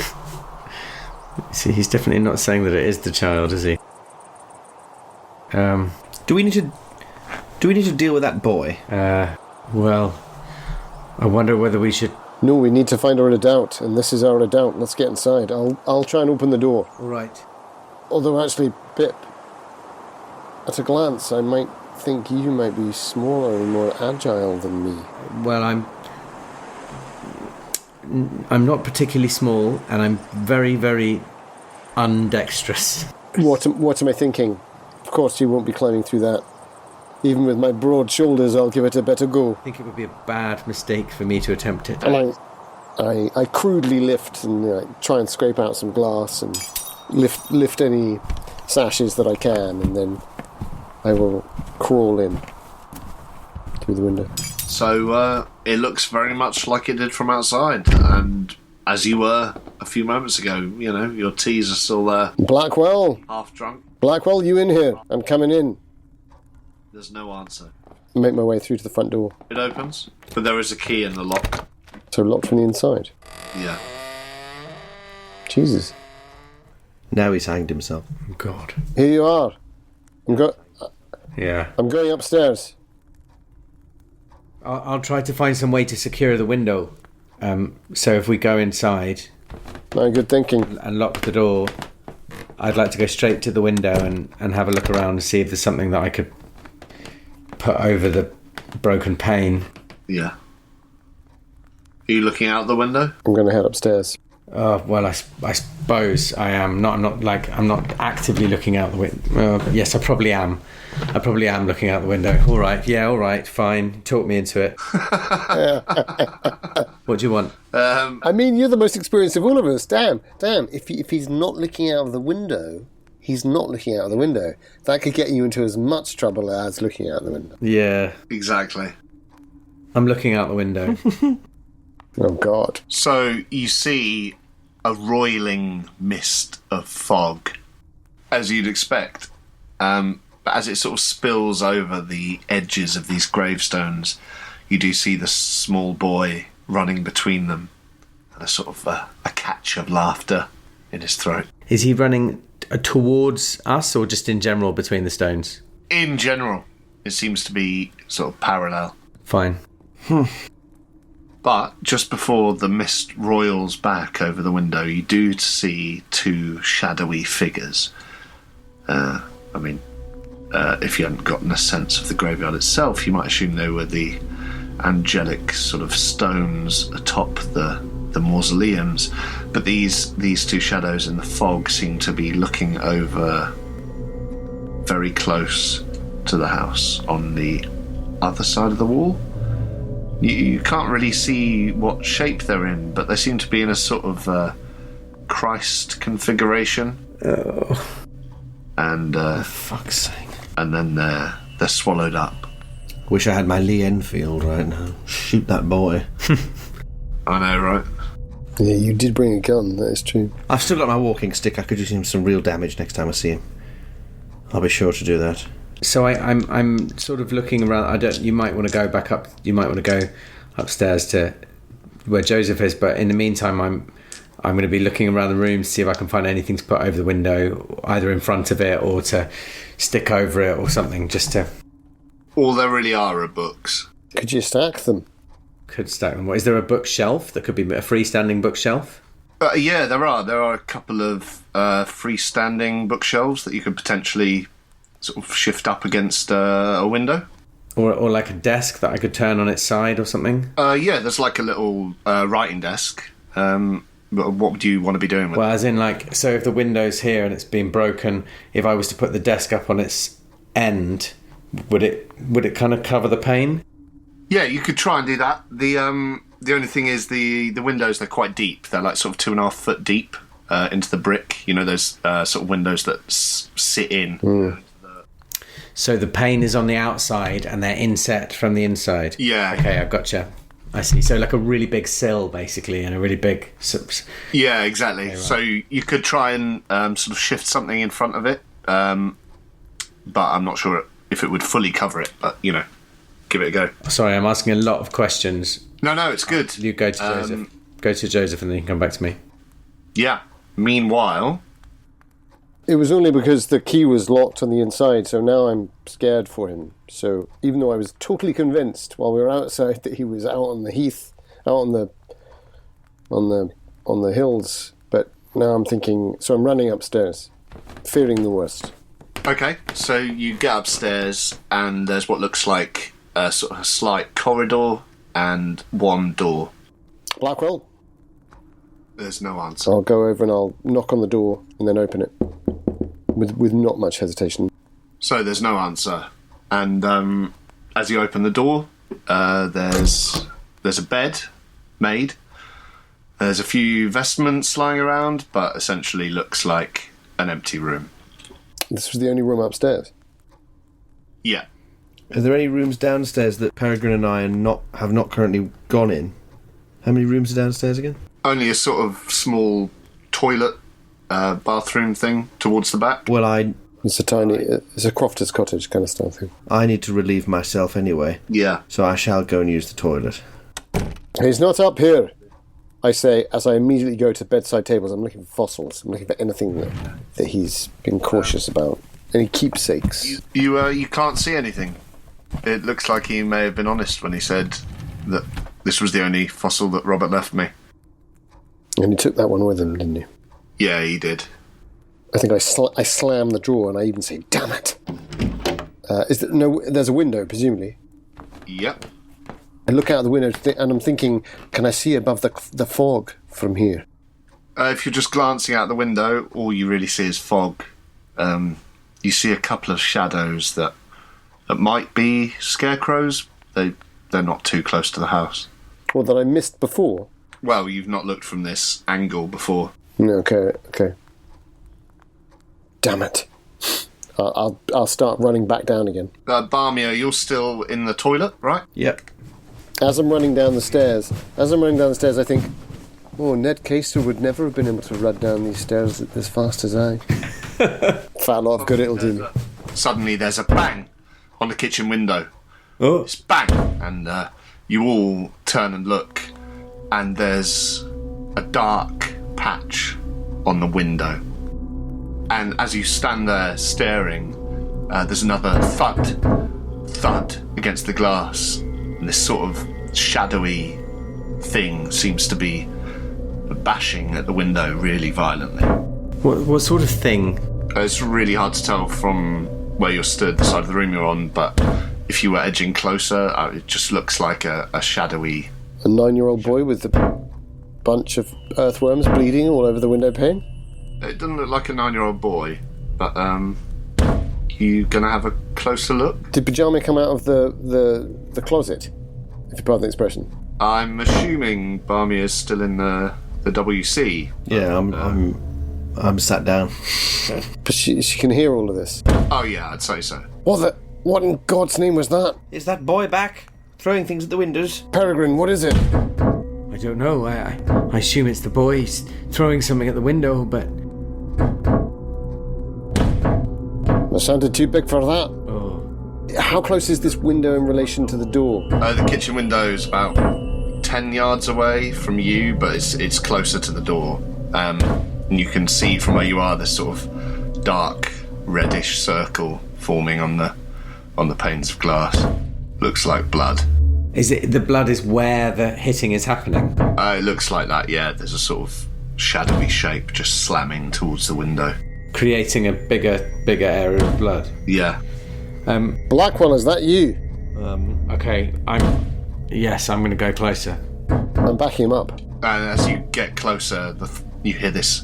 See, he's definitely not saying that it is the child, is he? Do we need to deal with that boy? Well, I wonder whether we should... No, we need to find our redoubt, and this is our redoubt. Let's get inside. I'll try and open the door. All right. Although, actually, Pip, at a glance, I might think you might be smaller and more agile than me. Well, I'm not particularly small, and I'm very, very undexterous. What am I thinking? Of course you won't be climbing through that. Even with my broad shoulders, I'll give it a better go. I think it would be a bad mistake for me to attempt it. And I crudely lift and try and scrape out some glass and lift any sashes that I can, and then I will crawl in through the window. So it looks very much like it did from outside, and as you were a few moments ago, your teas are still there. Blackwell, Half drunk. Blackwell, you in here? I'm coming in. There's no answer. Make my way through to the front door. It opens, but there is a key in the lock. So locked from the inside. Yeah. Jesus. Now he's hanged himself. God. Here you are. Yeah. I'm going upstairs. I'll try to find some way to secure the window. So if we go inside No, good thinking. and lock the door, I'd like to go straight to the window and have a look around and see if there's something that I could put over the broken pane. Yeah. Are you looking out the window? I'm going to head upstairs. Well, I suppose I am. I'm not actively looking out the window. Yes, I probably am. I probably am looking out the window. All right, fine. Talk me into it. What do you want? I mean, you're the most experienced of all of us. Damn. If he's not looking out of the window, he's not looking out of the window. That could get you into as much trouble as looking out the window. Yeah, Exactly. I'm looking out the window. Oh, God. So you see a roiling mist of fog, as you'd expect. But as it sort of spills over the edges of these gravestones, you do see the small boy running between them, and a sort of a catch of laughter in his throat. Is he running towards us or just in general between the stones? In general, it seems to be sort of parallel. Fine. But just before the mist roils back over the window, you do see two shadowy figures. If you hadn't gotten a sense of the graveyard itself, you might assume they were the angelic sort of stones atop the mausoleums. But these two shadows in the fog seem to be looking over very close to the house on the other side of the wall. You can't really see what shape they're in, but they seem to be in a sort of Christ configuration. Oh. And Fuck's sake. and then they're swallowed up. Wish I had my Lee Enfield right now. Shoot that boy. I know, right? Yeah, you did bring a gun, that is true. I've still got my walking stick. I could do him some real damage next time I see him. I'll be sure to do that. So I'm sort of looking around. You might want to go back up. You might want to go upstairs to where Joseph is. But in the meantime, I'm going to be looking around the room to see if I can find anything to put over the window, either in front of it or to stick over it or something, just to. All there really are books. Could you stack them? Could stack them. Is there a bookshelf that could be a freestanding bookshelf? Yeah, there are. There are a couple of freestanding bookshelves that you could potentially sort of shift up against a window. Or like a desk that I could turn on its side or something? Yeah, there's like a little writing desk. But what would you want to be doing with it? Well, as in like, so if the window's here and it's been broken, if I was to put the desk up on its end, would it kind of cover the pane? Yeah, you could try and do that. The only thing is the windows, they're quite deep. They're like sort of 2.5 foot deep into the brick. You know, those sort of windows that sit in. So the pane is on the outside and they're inset from the inside? Yeah. Okay, I've gotcha. I see. So like a really big sill, basically, and a really big... Yeah, exactly. Okay, right. So you could try and sort of shift something in front of it. But I'm not sure if it would fully cover it. But, you know, give it a go. Sorry, I'm asking a lot of questions. No, it's good. You go to Joseph. Go to Joseph and then you can come back to me. Yeah. Meanwhile... It was only because the key was locked on the inside, so now I'm scared for him. So even though I was totally convinced while we were outside that he was out on the heath, out on the hills, but now I'm thinking. So I'm running upstairs, fearing the worst. Okay, so you get upstairs and there's what looks like a sort of a slight corridor and one door. Blackwell, There's no answer. I'll go over and I'll knock on the door and then open it with not much hesitation. So there's no answer. And as you open the door, there's a bed made. There's a few vestments lying around, but essentially looks like an empty room. This was the only room upstairs. Yeah. Are there any rooms downstairs that Peregrine and I have not currently gone in? How many rooms are downstairs again? Only a sort of small toilet, bathroom thing towards the back. Well, It's a crofter's cottage kind of style thing. I need to relieve myself anyway, Yeah. so I shall go and use the toilet. He's not up here, I say, as I immediately go to bedside tables. I'm looking for fossils. I'm looking for anything that he's been cautious about. Any keepsakes. You can't see anything. It looks like he may have been honest when he said that this was the only fossil that Robert left me. And he took that one with him, didn't he? Yeah, he did. I think I slam the drawer and I even say, "Damn it!" There's a window, presumably. Yep. I look out the window and I'm thinking, can I see above the fog from here? If you're just glancing out the window, all you really see is fog. You see a couple of shadows that might be scarecrows. They're not too close to the house. Or that I missed before? Well, you've not looked from this angle before. No, okay. Damn it. I'll start running back down again. Barmia, you're still in the toilet, right? Yep. As I'm running down the stairs, I think, Ned Caster would never have been able to run down these stairs as fast as I. Fat lot of good it'll do. Suddenly there's a bang on the kitchen window. Oh. It's bang! And you all turn and look, and there's a dark patch on the window. And as you stand there staring, there's another thud against the glass. And this sort of shadowy thing seems to be bashing at the window really violently. What sort of thing? It's really hard to tell from where you're stood, the side of the room you're on, but if you were edging closer, it just looks like a shadowy... A 9-year-old boy with a bunch of earthworms bleeding all over the window pane? It doesn't look like a 9-year-old boy, but you gonna have a closer look? Did Pajama come out of the closet, if you pardon the expression? I'm assuming Barmy is still in the WC. Yeah, I'm sat down. But she can hear all of this. Oh yeah, I'd say so. What in God's name was that? Is that boy back? Throwing things at the windows? Peregrine, what is it? I don't know. I assume it's the boy throwing something at the window, but... That sounded too big for that. Oh. How close is this window in relation to the door? The kitchen window's about 10 yards away from you, but it's closer to the door. And you can see from where you are this sort of dark reddish circle forming on the panes of glass. Looks like blood. Is it the blood is where the hitting is happening? It looks like that, yeah. There's a sort of shadowy shape just slamming towards the window. Creating a bigger area of blood. Yeah. Blackwell, is that you? Okay, I'm going to go closer. I'm backing him up. And as you get closer, you hear this,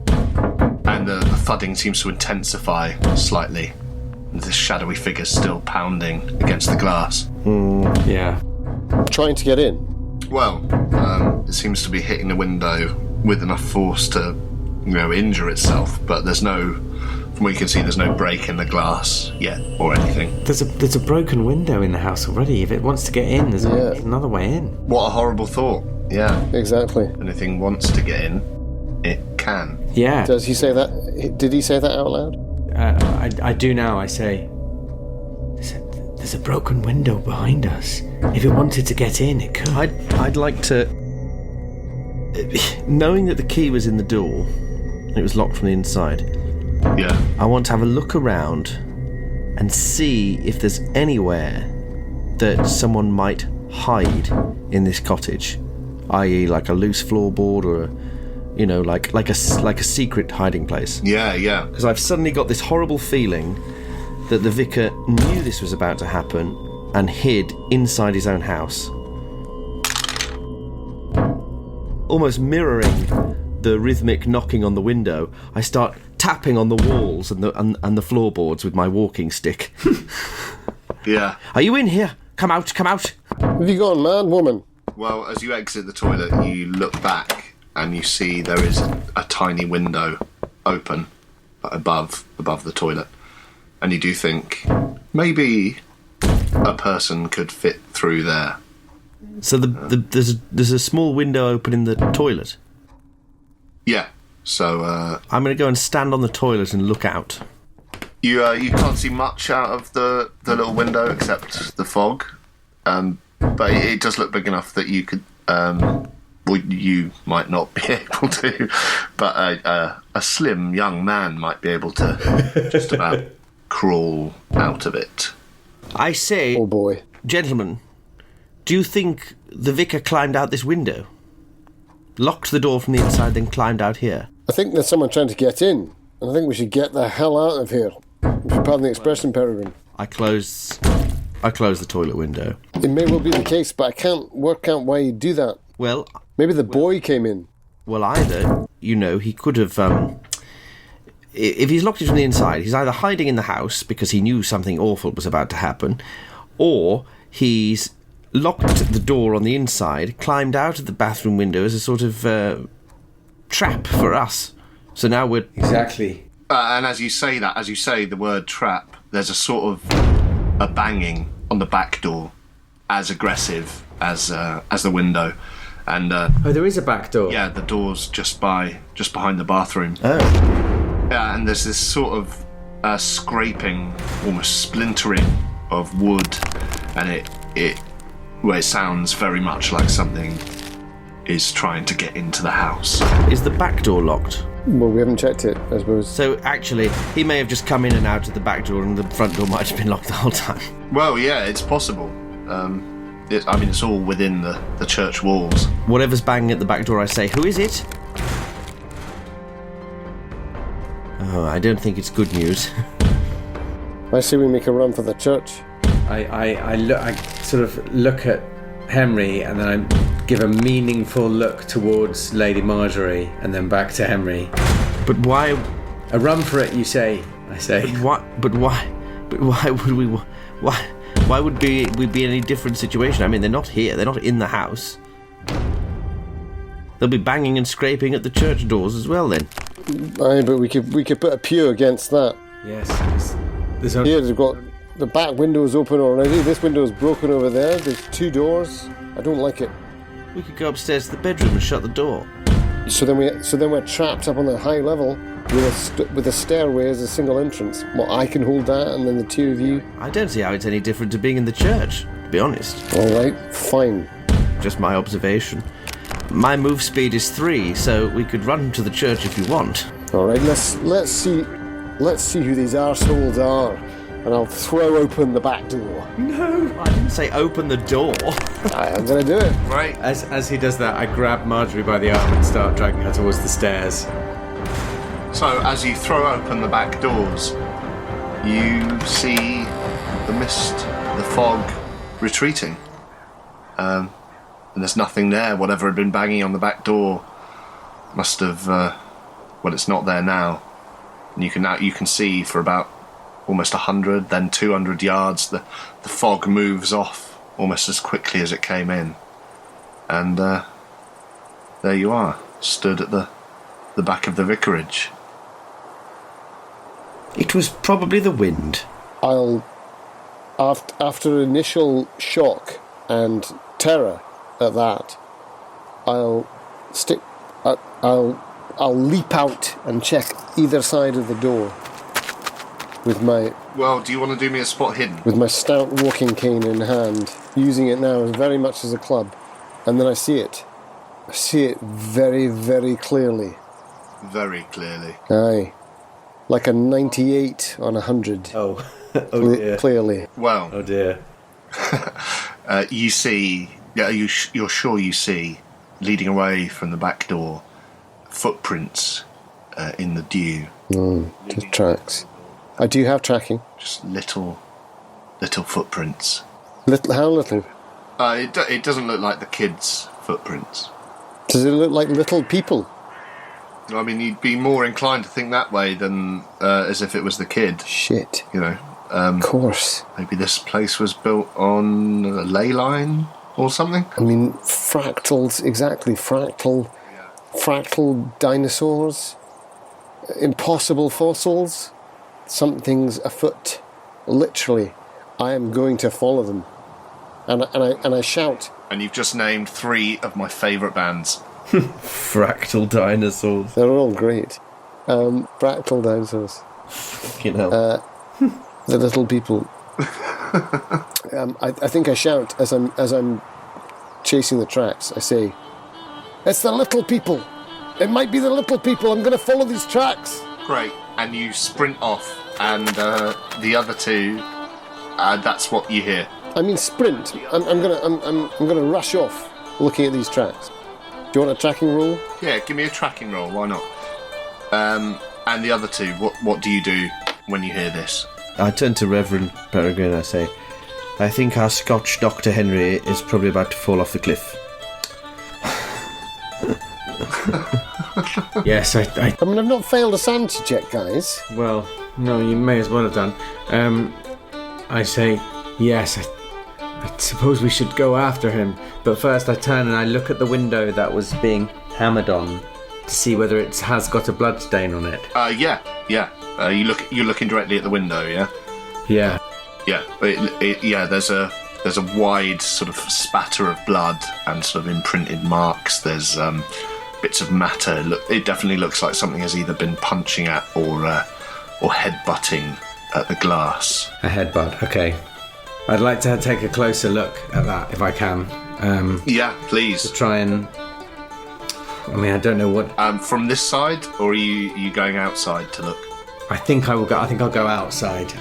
and the thudding seems to intensify slightly. And this shadowy figure's still pounding against the glass. Yeah. Trying to get in. Well, it seems to be hitting the window with enough force to, injure itself. But from what you can see, there's no break in the glass yet or anything. There's a broken window in the house already. If it wants to get in, there's another way in. What a horrible thought. Yeah. Exactly. If anything wants to get in, it can. Yeah. Does he say that? Did he say that out loud? I do now. I say, there's a broken window behind us. If it wanted to get in, it could. I'd like to... Knowing that the key was in the door, and it was locked from the inside, Yeah. I want to have a look around and see if there's anywhere that someone might hide in this cottage, i.e. like a loose floorboard or You know, like a secret hiding place. Yeah. Because I've suddenly got this horrible feeling that the vicar knew this was about to happen and hid inside his own house. Almost mirroring the rhythmic knocking on the window, I start tapping on the walls and the floorboards with my walking stick. Yeah. Are you in here? Come out, come out. Have you gone mad, woman? Well, as you exit the toilet, you look back and you see there is a tiny window open above the toilet. And you do think maybe a person could fit through there. So there's a small window open in the toilet? Yeah. So I'm going to go and stand on the toilet and look out. you can't see much out of the little window except the fog. But it does look big enough that you could... well, you might not be able to, but a slim young man might be able to just about crawl out of it. I say... Oh boy. Gentlemen, do you think the vicar climbed out this window? Locked the door from the inside, then climbed out here? I think there's someone trying to get in, and I think we should get the hell out of here. If you pardon the expression, Peregrine. I close the toilet window. It may well be the case, but I can't work out why he'd do that. Well... Maybe the boy came in. Well, either, he could have... if he's locked it from the inside, he's either hiding in the house because he knew something awful was about to happen, or he's locked the door on the inside, climbed out of the bathroom window as a sort of trap for us. So now we're... Exactly. And as you say the word trap, there's a sort of a banging on the back door, as aggressive as the window. And Oh, there is a back door. yeah, the door's just behind the bathroom. Oh. Yeah, and there's this sort of scraping, almost splintering of wood, and it sounds very much like something is trying to get into the house. Is the back door locked? Well, we haven't checked it, I suppose. So, actually, he may have just come in and out of the back door and the front door might have been locked the whole time. Well, yeah, it's possible. It's all within the church walls. Whatever's banging at the back door, I say, who is it? Oh, I don't think it's good news. I say we make a run for the church. I sort of look at Henry and then I give a meaningful look towards Lady Marjorie and then back to Henry. But why... A run for it, you say, I say. Why would we... Why would we be in any different situation? I mean, they're not here. They're not in the house. They'll be banging and scraping at the church doors as well, then. Aye, but we could put a pew against that. Yes. There's only... Here, they've got the back window's open already. This window's broken over there. There's 2 doors. I don't like it. We could go upstairs to the bedroom and shut the door. So then we're trapped up on the high level with a stairway as a single entrance. Well, I can hold that, and then the 2 of you. I don't see how it's any different to being in the church, to be honest. All right, fine. Just my observation. My move speed is 3, so we could run to the church if you want. All right, let's see who these arseholes are, and I'll throw open the back door. No, I didn't say open the door. I'm gonna do it. Right. As he does that, I grab Marjorie by the arm and start dragging her towards the stairs. So as you throw open the back doors, you see the mist, the fog retreating. And there's nothing there. Whatever had been banging on the back door must have... well, it's not there now. And you can see for about almost 100, then 200 yards, the fog moves off almost as quickly as it came in. And there you are, stood at the back of the vicarage. It was probably the wind. After initial shock and terror at that, I'll leap out and check either side of the door with my... Well, do you want to do me a spot hidden? With my stout walking cane in hand, using it now very much as a club, and then I see it. I see it very, very clearly. Very clearly. Aye. Like a 98 on 100. Oh, oh dear. Clearly. Well, Oh dear. you see... Yeah, you're sure you see, leading away from the back door, footprints in the dew. Just tracks. I do have tracking. Just little footprints. Little? How little? It doesn't look like the kids' footprints. Does it look like little people? I mean, you'd be more inclined to think that way than as if it was the kid. Shit. You know. Of course. Maybe this place was built on a ley line or something. I mean, fractals, exactly. Fractal dinosaurs. Impossible fossils. Something's afoot. Literally. I am going to follow them. And I shout. And you've just named 3 of my favourite bands. Fractal dinosaurs. They're all great. Fractal dinosaurs. Fucking hell. The little people. I think I shout as I'm chasing the tracks. I say, "It's the little people. It might be the little people. I'm going to follow these tracks." Great. And you sprint off, and the other 2, that's what you hear. I mean, sprint. I'm gonna rush off, looking at these tracks. Do you want a tracking roll? Yeah, give me a tracking roll. Why not? And the other 2, what do you do when you hear this? I turn to Reverend Peregrine and I say, I think our Scotch Dr. Henry is probably about to fall off the cliff. Yes, I mean, I've not failed a sanity check, guys. Well, no, you may as well have done. I say, yes, I suppose we should go after him. But first I turn and I look at the window that was being hammered on to see whether it has got a blood stain on it. Yeah. You're looking directly at the window, yeah? Yeah. Yeah. There's a wide sort of spatter of blood and sort of imprinted marks. There's bits of matter. It definitely looks like something has either been punching at or headbutting at the glass. A headbutt, okay. I'd like to take a closer look at that if I can. Yeah, please. To try and... I mean, I don't know what... From this side, or are you going outside to look? I think I'll go outside.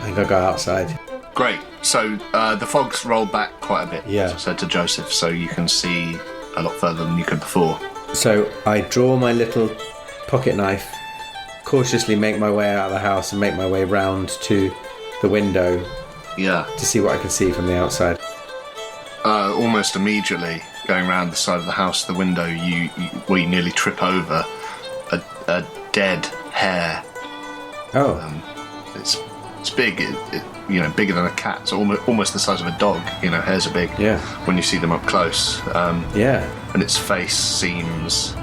Great. So the fog's rolled back quite a bit, yeah. As I said to Joseph, so you can see a lot further than you could before. So I draw my little pocket knife, cautiously make my way out of the house and make my way round to the window. Yeah. To see what I can see from the outside. Almost immediately, going round the side of the house to the window, you nearly trip over a dead hare. Oh. It's big. Bigger than a cat. It's almost the size of a dog. Hares are big. Yeah. When you see them up close. Yeah. And its face seems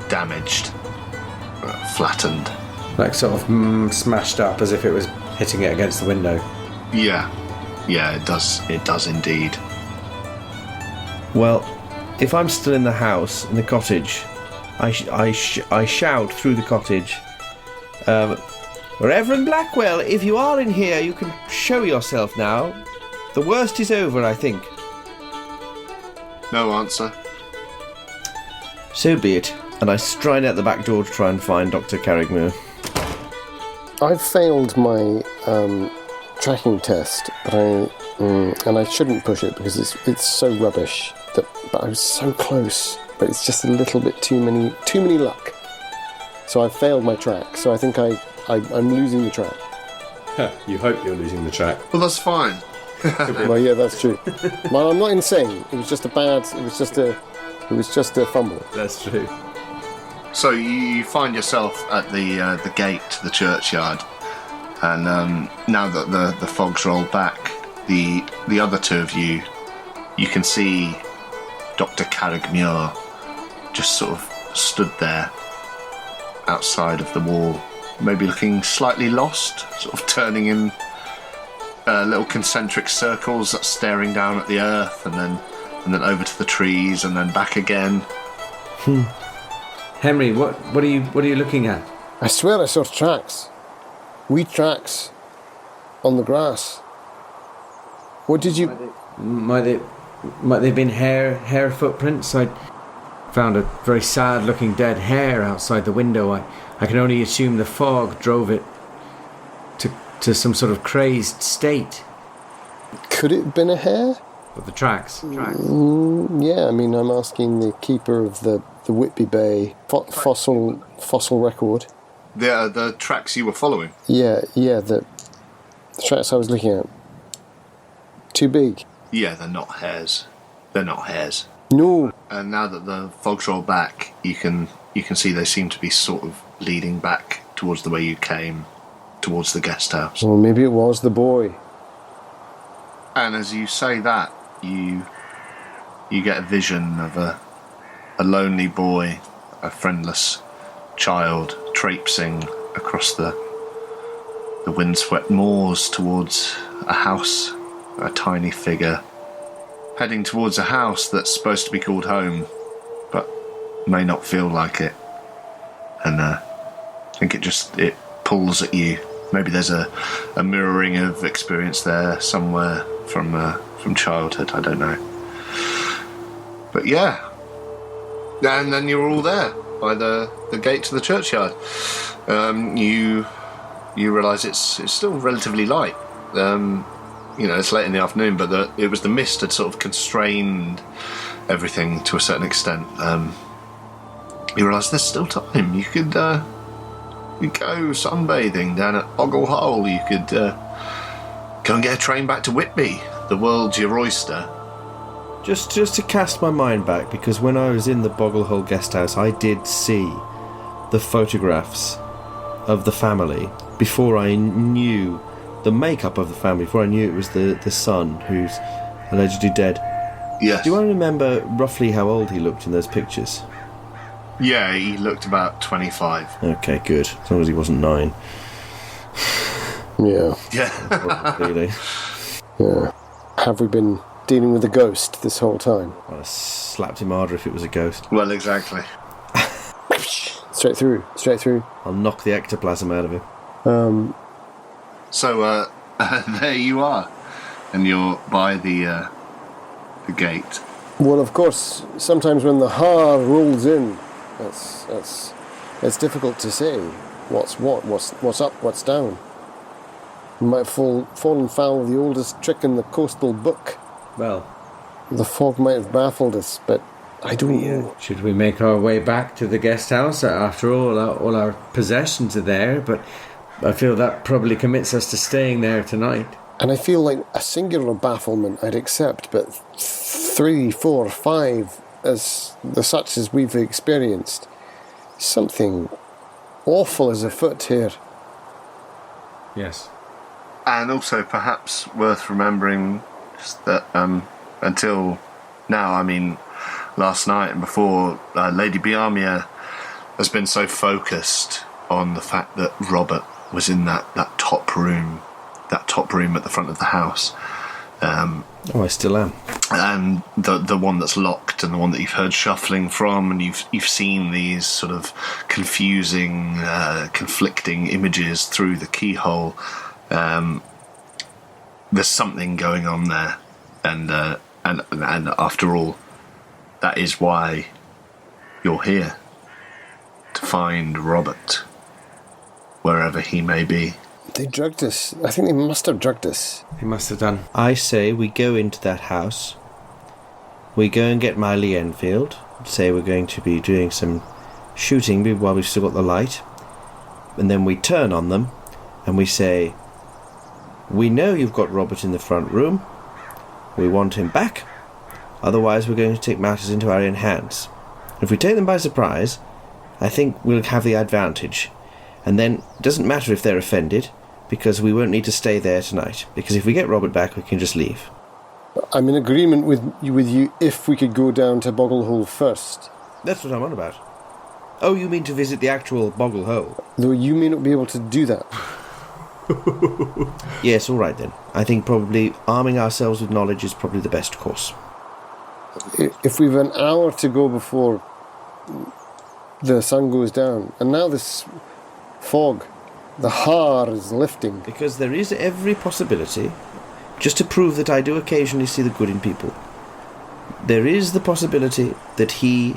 damaged, flattened. Like sort of smashed up, as if it was hitting it against the window. Yeah, it does. It does indeed. Well, if I'm still in the house, in the cottage, I shout through the cottage, Reverend Blackwell, if you are in here, you can show yourself now. The worst is over, I think. No answer. So be it. And I stride out the back door to try and find Dr. Carrigmore. I've failed my tracking test, but I shouldn't push it because it's so rubbish. But I was so close, but it's just a little bit too many luck. So I've failed my track. So I think I'm losing the track. You hope you're losing the track. Well, that's fine. Well, yeah, that's true. Well, I'm not insane. It was just a fumble. That's true. So you find yourself at the gate to the churchyard, and now that the fog's rolled back, the other 2 of you can see Dr. Carrigmore just sort of stood there outside of the wall, maybe looking slightly lost, sort of turning in little concentric circles, staring down at the earth, and then over to the trees, and then back again. Henry, what are you looking at? I swear I saw tracks. Wheat tracks on the grass. What did you... Might they have been hare footprints? I found a very sad-looking dead hare outside the window. I can only assume the fog drove it to some sort of crazed state. Could it have been a hare? But the tracks. Yeah, I mean, I'm asking the keeper of the Whitby Bay fossil record. The tracks you were following? Yeah, the tracks I was looking at. Too big. Yeah, they're not hares. No. And now that the fog's rolled back, you can see they seem to be sort of leading back towards the way you came, towards the guest house. Well, maybe it was the boy. And as you say that, you get a vision of a lonely boy, a friendless child, traipsing across the windswept moors towards a house, a tiny figure, heading towards a house that's supposed to be called home, but may not feel like it. And I think it pulls at you. Maybe there's a mirroring of experience there somewhere from childhood, I don't know. But yeah. And then you're all there by the gate to the churchyard. You realise it's still relatively light. It's late in the afternoon, but it was the mist had sort of constrained everything to a certain extent. You realise there's still time. You could go sunbathing down at Boggle Hole. You could go and get a train back to Whitby. The world's your oyster. Just to cast my mind back, because when I was in the Boggle Hole guest house, I did see the photographs of the family before I knew the makeup of the family, before I knew it was the son who's allegedly dead. Yes. Do I remember roughly how old he looked in those pictures? Yeah, he looked about 25. Okay, good. As long as he wasn't 9. Yeah. Yeah. Really. Yeah. Have we been dealing with a ghost this whole time? I'd have slapped him harder if it was a ghost. Well, exactly. Straight through. I'll knock the ectoplasm out of him. So there you are, and you're by the gate. Well, of course, sometimes when the har rolls in, it's difficult to say what's up, what's down. You might have fallen foul of the oldest trick in the coastal book. Well, the fog might have baffled us, but I don't know. Should we make our way back to the guest house? After all our possessions are there, but I feel that probably commits us to staying there tonight. And I feel like a singular bafflement I'd accept, but 3, 4, 5 as such as we've experienced, something awful is afoot here. Yes. And also perhaps worth remembering that until now, I mean, last night and before, Lady Biamia has been so focused on the fact that Robert was in that top room at the front of the house. I still am. And the one that's locked, and the one that you've heard shuffling from, and you've seen these sort of confusing, conflicting images through the keyhole. There's something going on there, and after all, that is why you're here, to find Robert, wherever he may be. They drugged us. I think they must have drugged us. They must have done. I say we go into that house, we go and get Miley Enfield, say we're going to be doing some shooting while we've still got the light, and then we turn on them and we say, we know you've got Robert in the front room, we want him back, otherwise we're going to take matters into our own hands. If we take them by surprise, I think we'll have the advantage, and then it doesn't matter if they're offended, because we won't need to stay there tonight, because if we get Robert back we can just leave. I'm in agreement with you if we could go down to Boggle Hole first. That's what I'm on about. Oh, you mean to visit the actual Boggle Hole? Though you may not be able to do that. Yes, all right then. I think probably arming ourselves with knowledge is probably the best course. If we've an hour to go before the sun goes down, and now this fog, the har is lifting. Because there is every possibility, just to prove that I do occasionally see the good in people, there is the possibility that he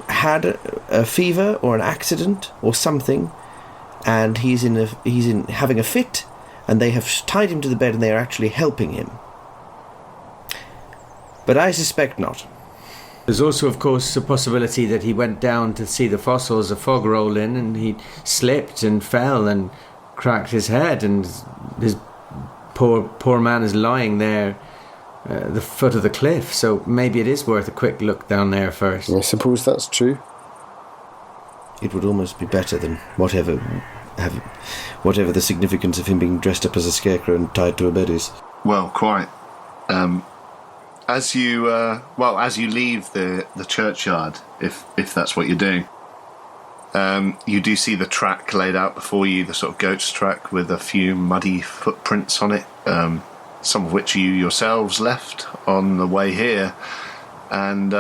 had a fever or an accident or something, and he's having a fit, and they have tied him to the bed and they are actually helping him. But I suspect not. There's also, of course, a possibility that he went down to see the fossils, a fog rolled in, and he slipped and fell and cracked his head, and his poor man is lying there at the foot of the cliff. So maybe it is worth a quick look down there first. I suppose that's true. It would almost be better than whatever the significance of him being dressed up as a scarecrow and tied to a bed is. Well, quite. As you leave the churchyard, if that's what you're doing, you do see the track laid out before you, the sort of goat's track with a few muddy footprints on it, some of which you yourselves left on the way here. And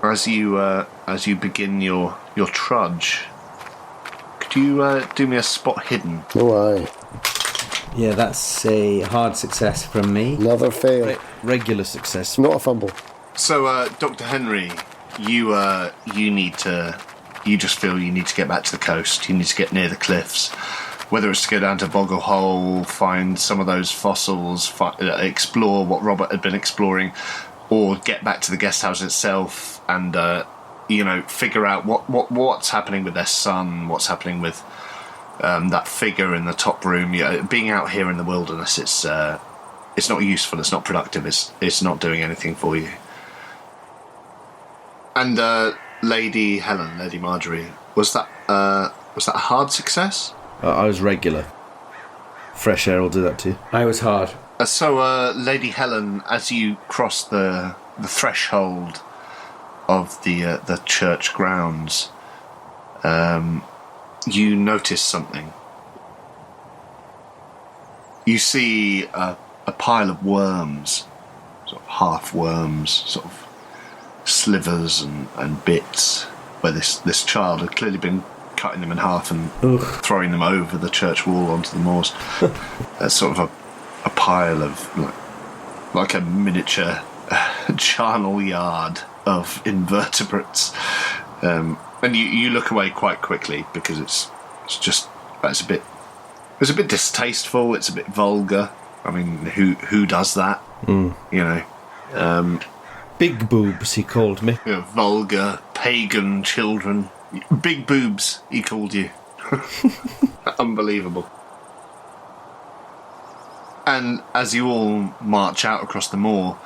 as you begin your trudge, could you do me a spot hidden? Oh, aye. Yeah, that's a hard success from me. Another fail. Regular success. Not a fumble. So, Dr. Henry, you just feel you need to get back to the coast. You need to get near the cliffs. Whether it's to go down to Boggle Hole, find some of those fossils, explore what Robert had been exploring, or get back to the guest house itself and, figure out what's happening with their son, what's happening with that figure in the top room. Being out here in the wilderness, it's not useful, it's not productive, it's not doing anything for you. And Lady Marjorie, was that a hard success? I was regular. Fresh air will do that too. I was hard. So, Lady Helen, as you cross the threshold of the church grounds, you notice something. You see a pile of worms, sort of half worms, sort of slivers and bits, where this child had clearly been cutting them in half and throwing them over the church wall onto the moors. Sort of a pile of like a miniature charnel yard of invertebrates. And you look away quite quickly because it's a bit distasteful. It's a bit vulgar. I mean, who does that? Big boobs, he called me. Vulgar pagan children. Big boobs, he called you. Unbelievable. And as you all march out across the moor,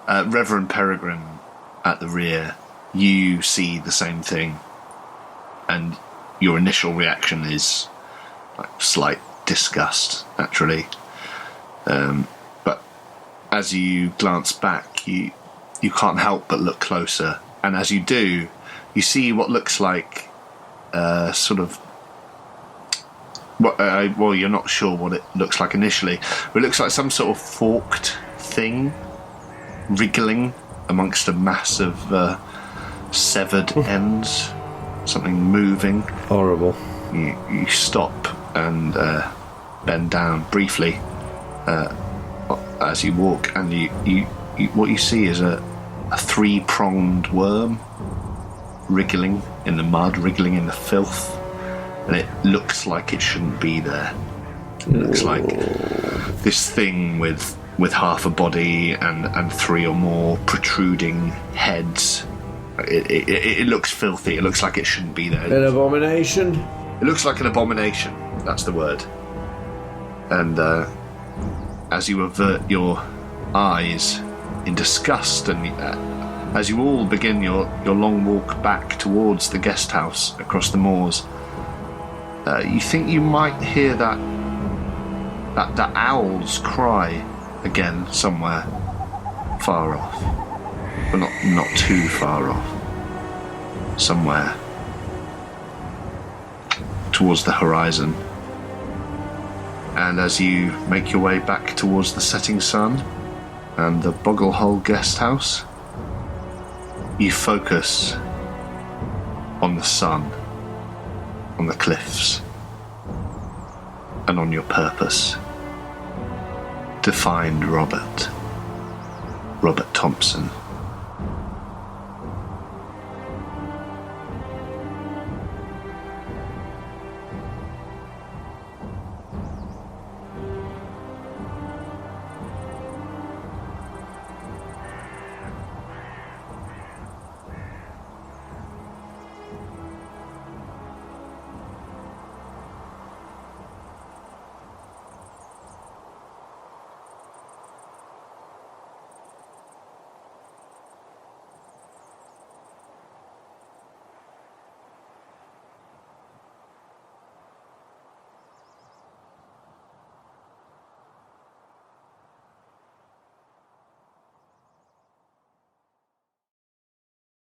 Reverend Peregrine at the rear, you see the same thing. And your initial reaction is slight disgust, naturally. But as you glance back, you can't help but look closer. And as you do, you see what looks like you're not sure what it looks like initially, but it looks like some sort of forked thing wriggling amongst a mass of severed ends. Something moving. Horrible. You stop and bend down briefly as you walk, and you what you see is a three-pronged worm wriggling in the mud, wriggling in the filth, and it looks like it shouldn't be there. It looks like this thing with half a body and three or more protruding heads. It looks filthy. It looks like it shouldn't be there. An abomination? It looks like an abomination. That's the word. And as you avert your eyes in disgust, and as you all begin your long walk back towards the guest house across the moors, you think you might hear that owl's cry again somewhere far off, but not too far off. Somewhere towards the horizon. And as you make your way back towards the setting sun and the Boggle Hole guest house, you focus on the sun, on the cliffs, and on your purpose to find Robert Thompson.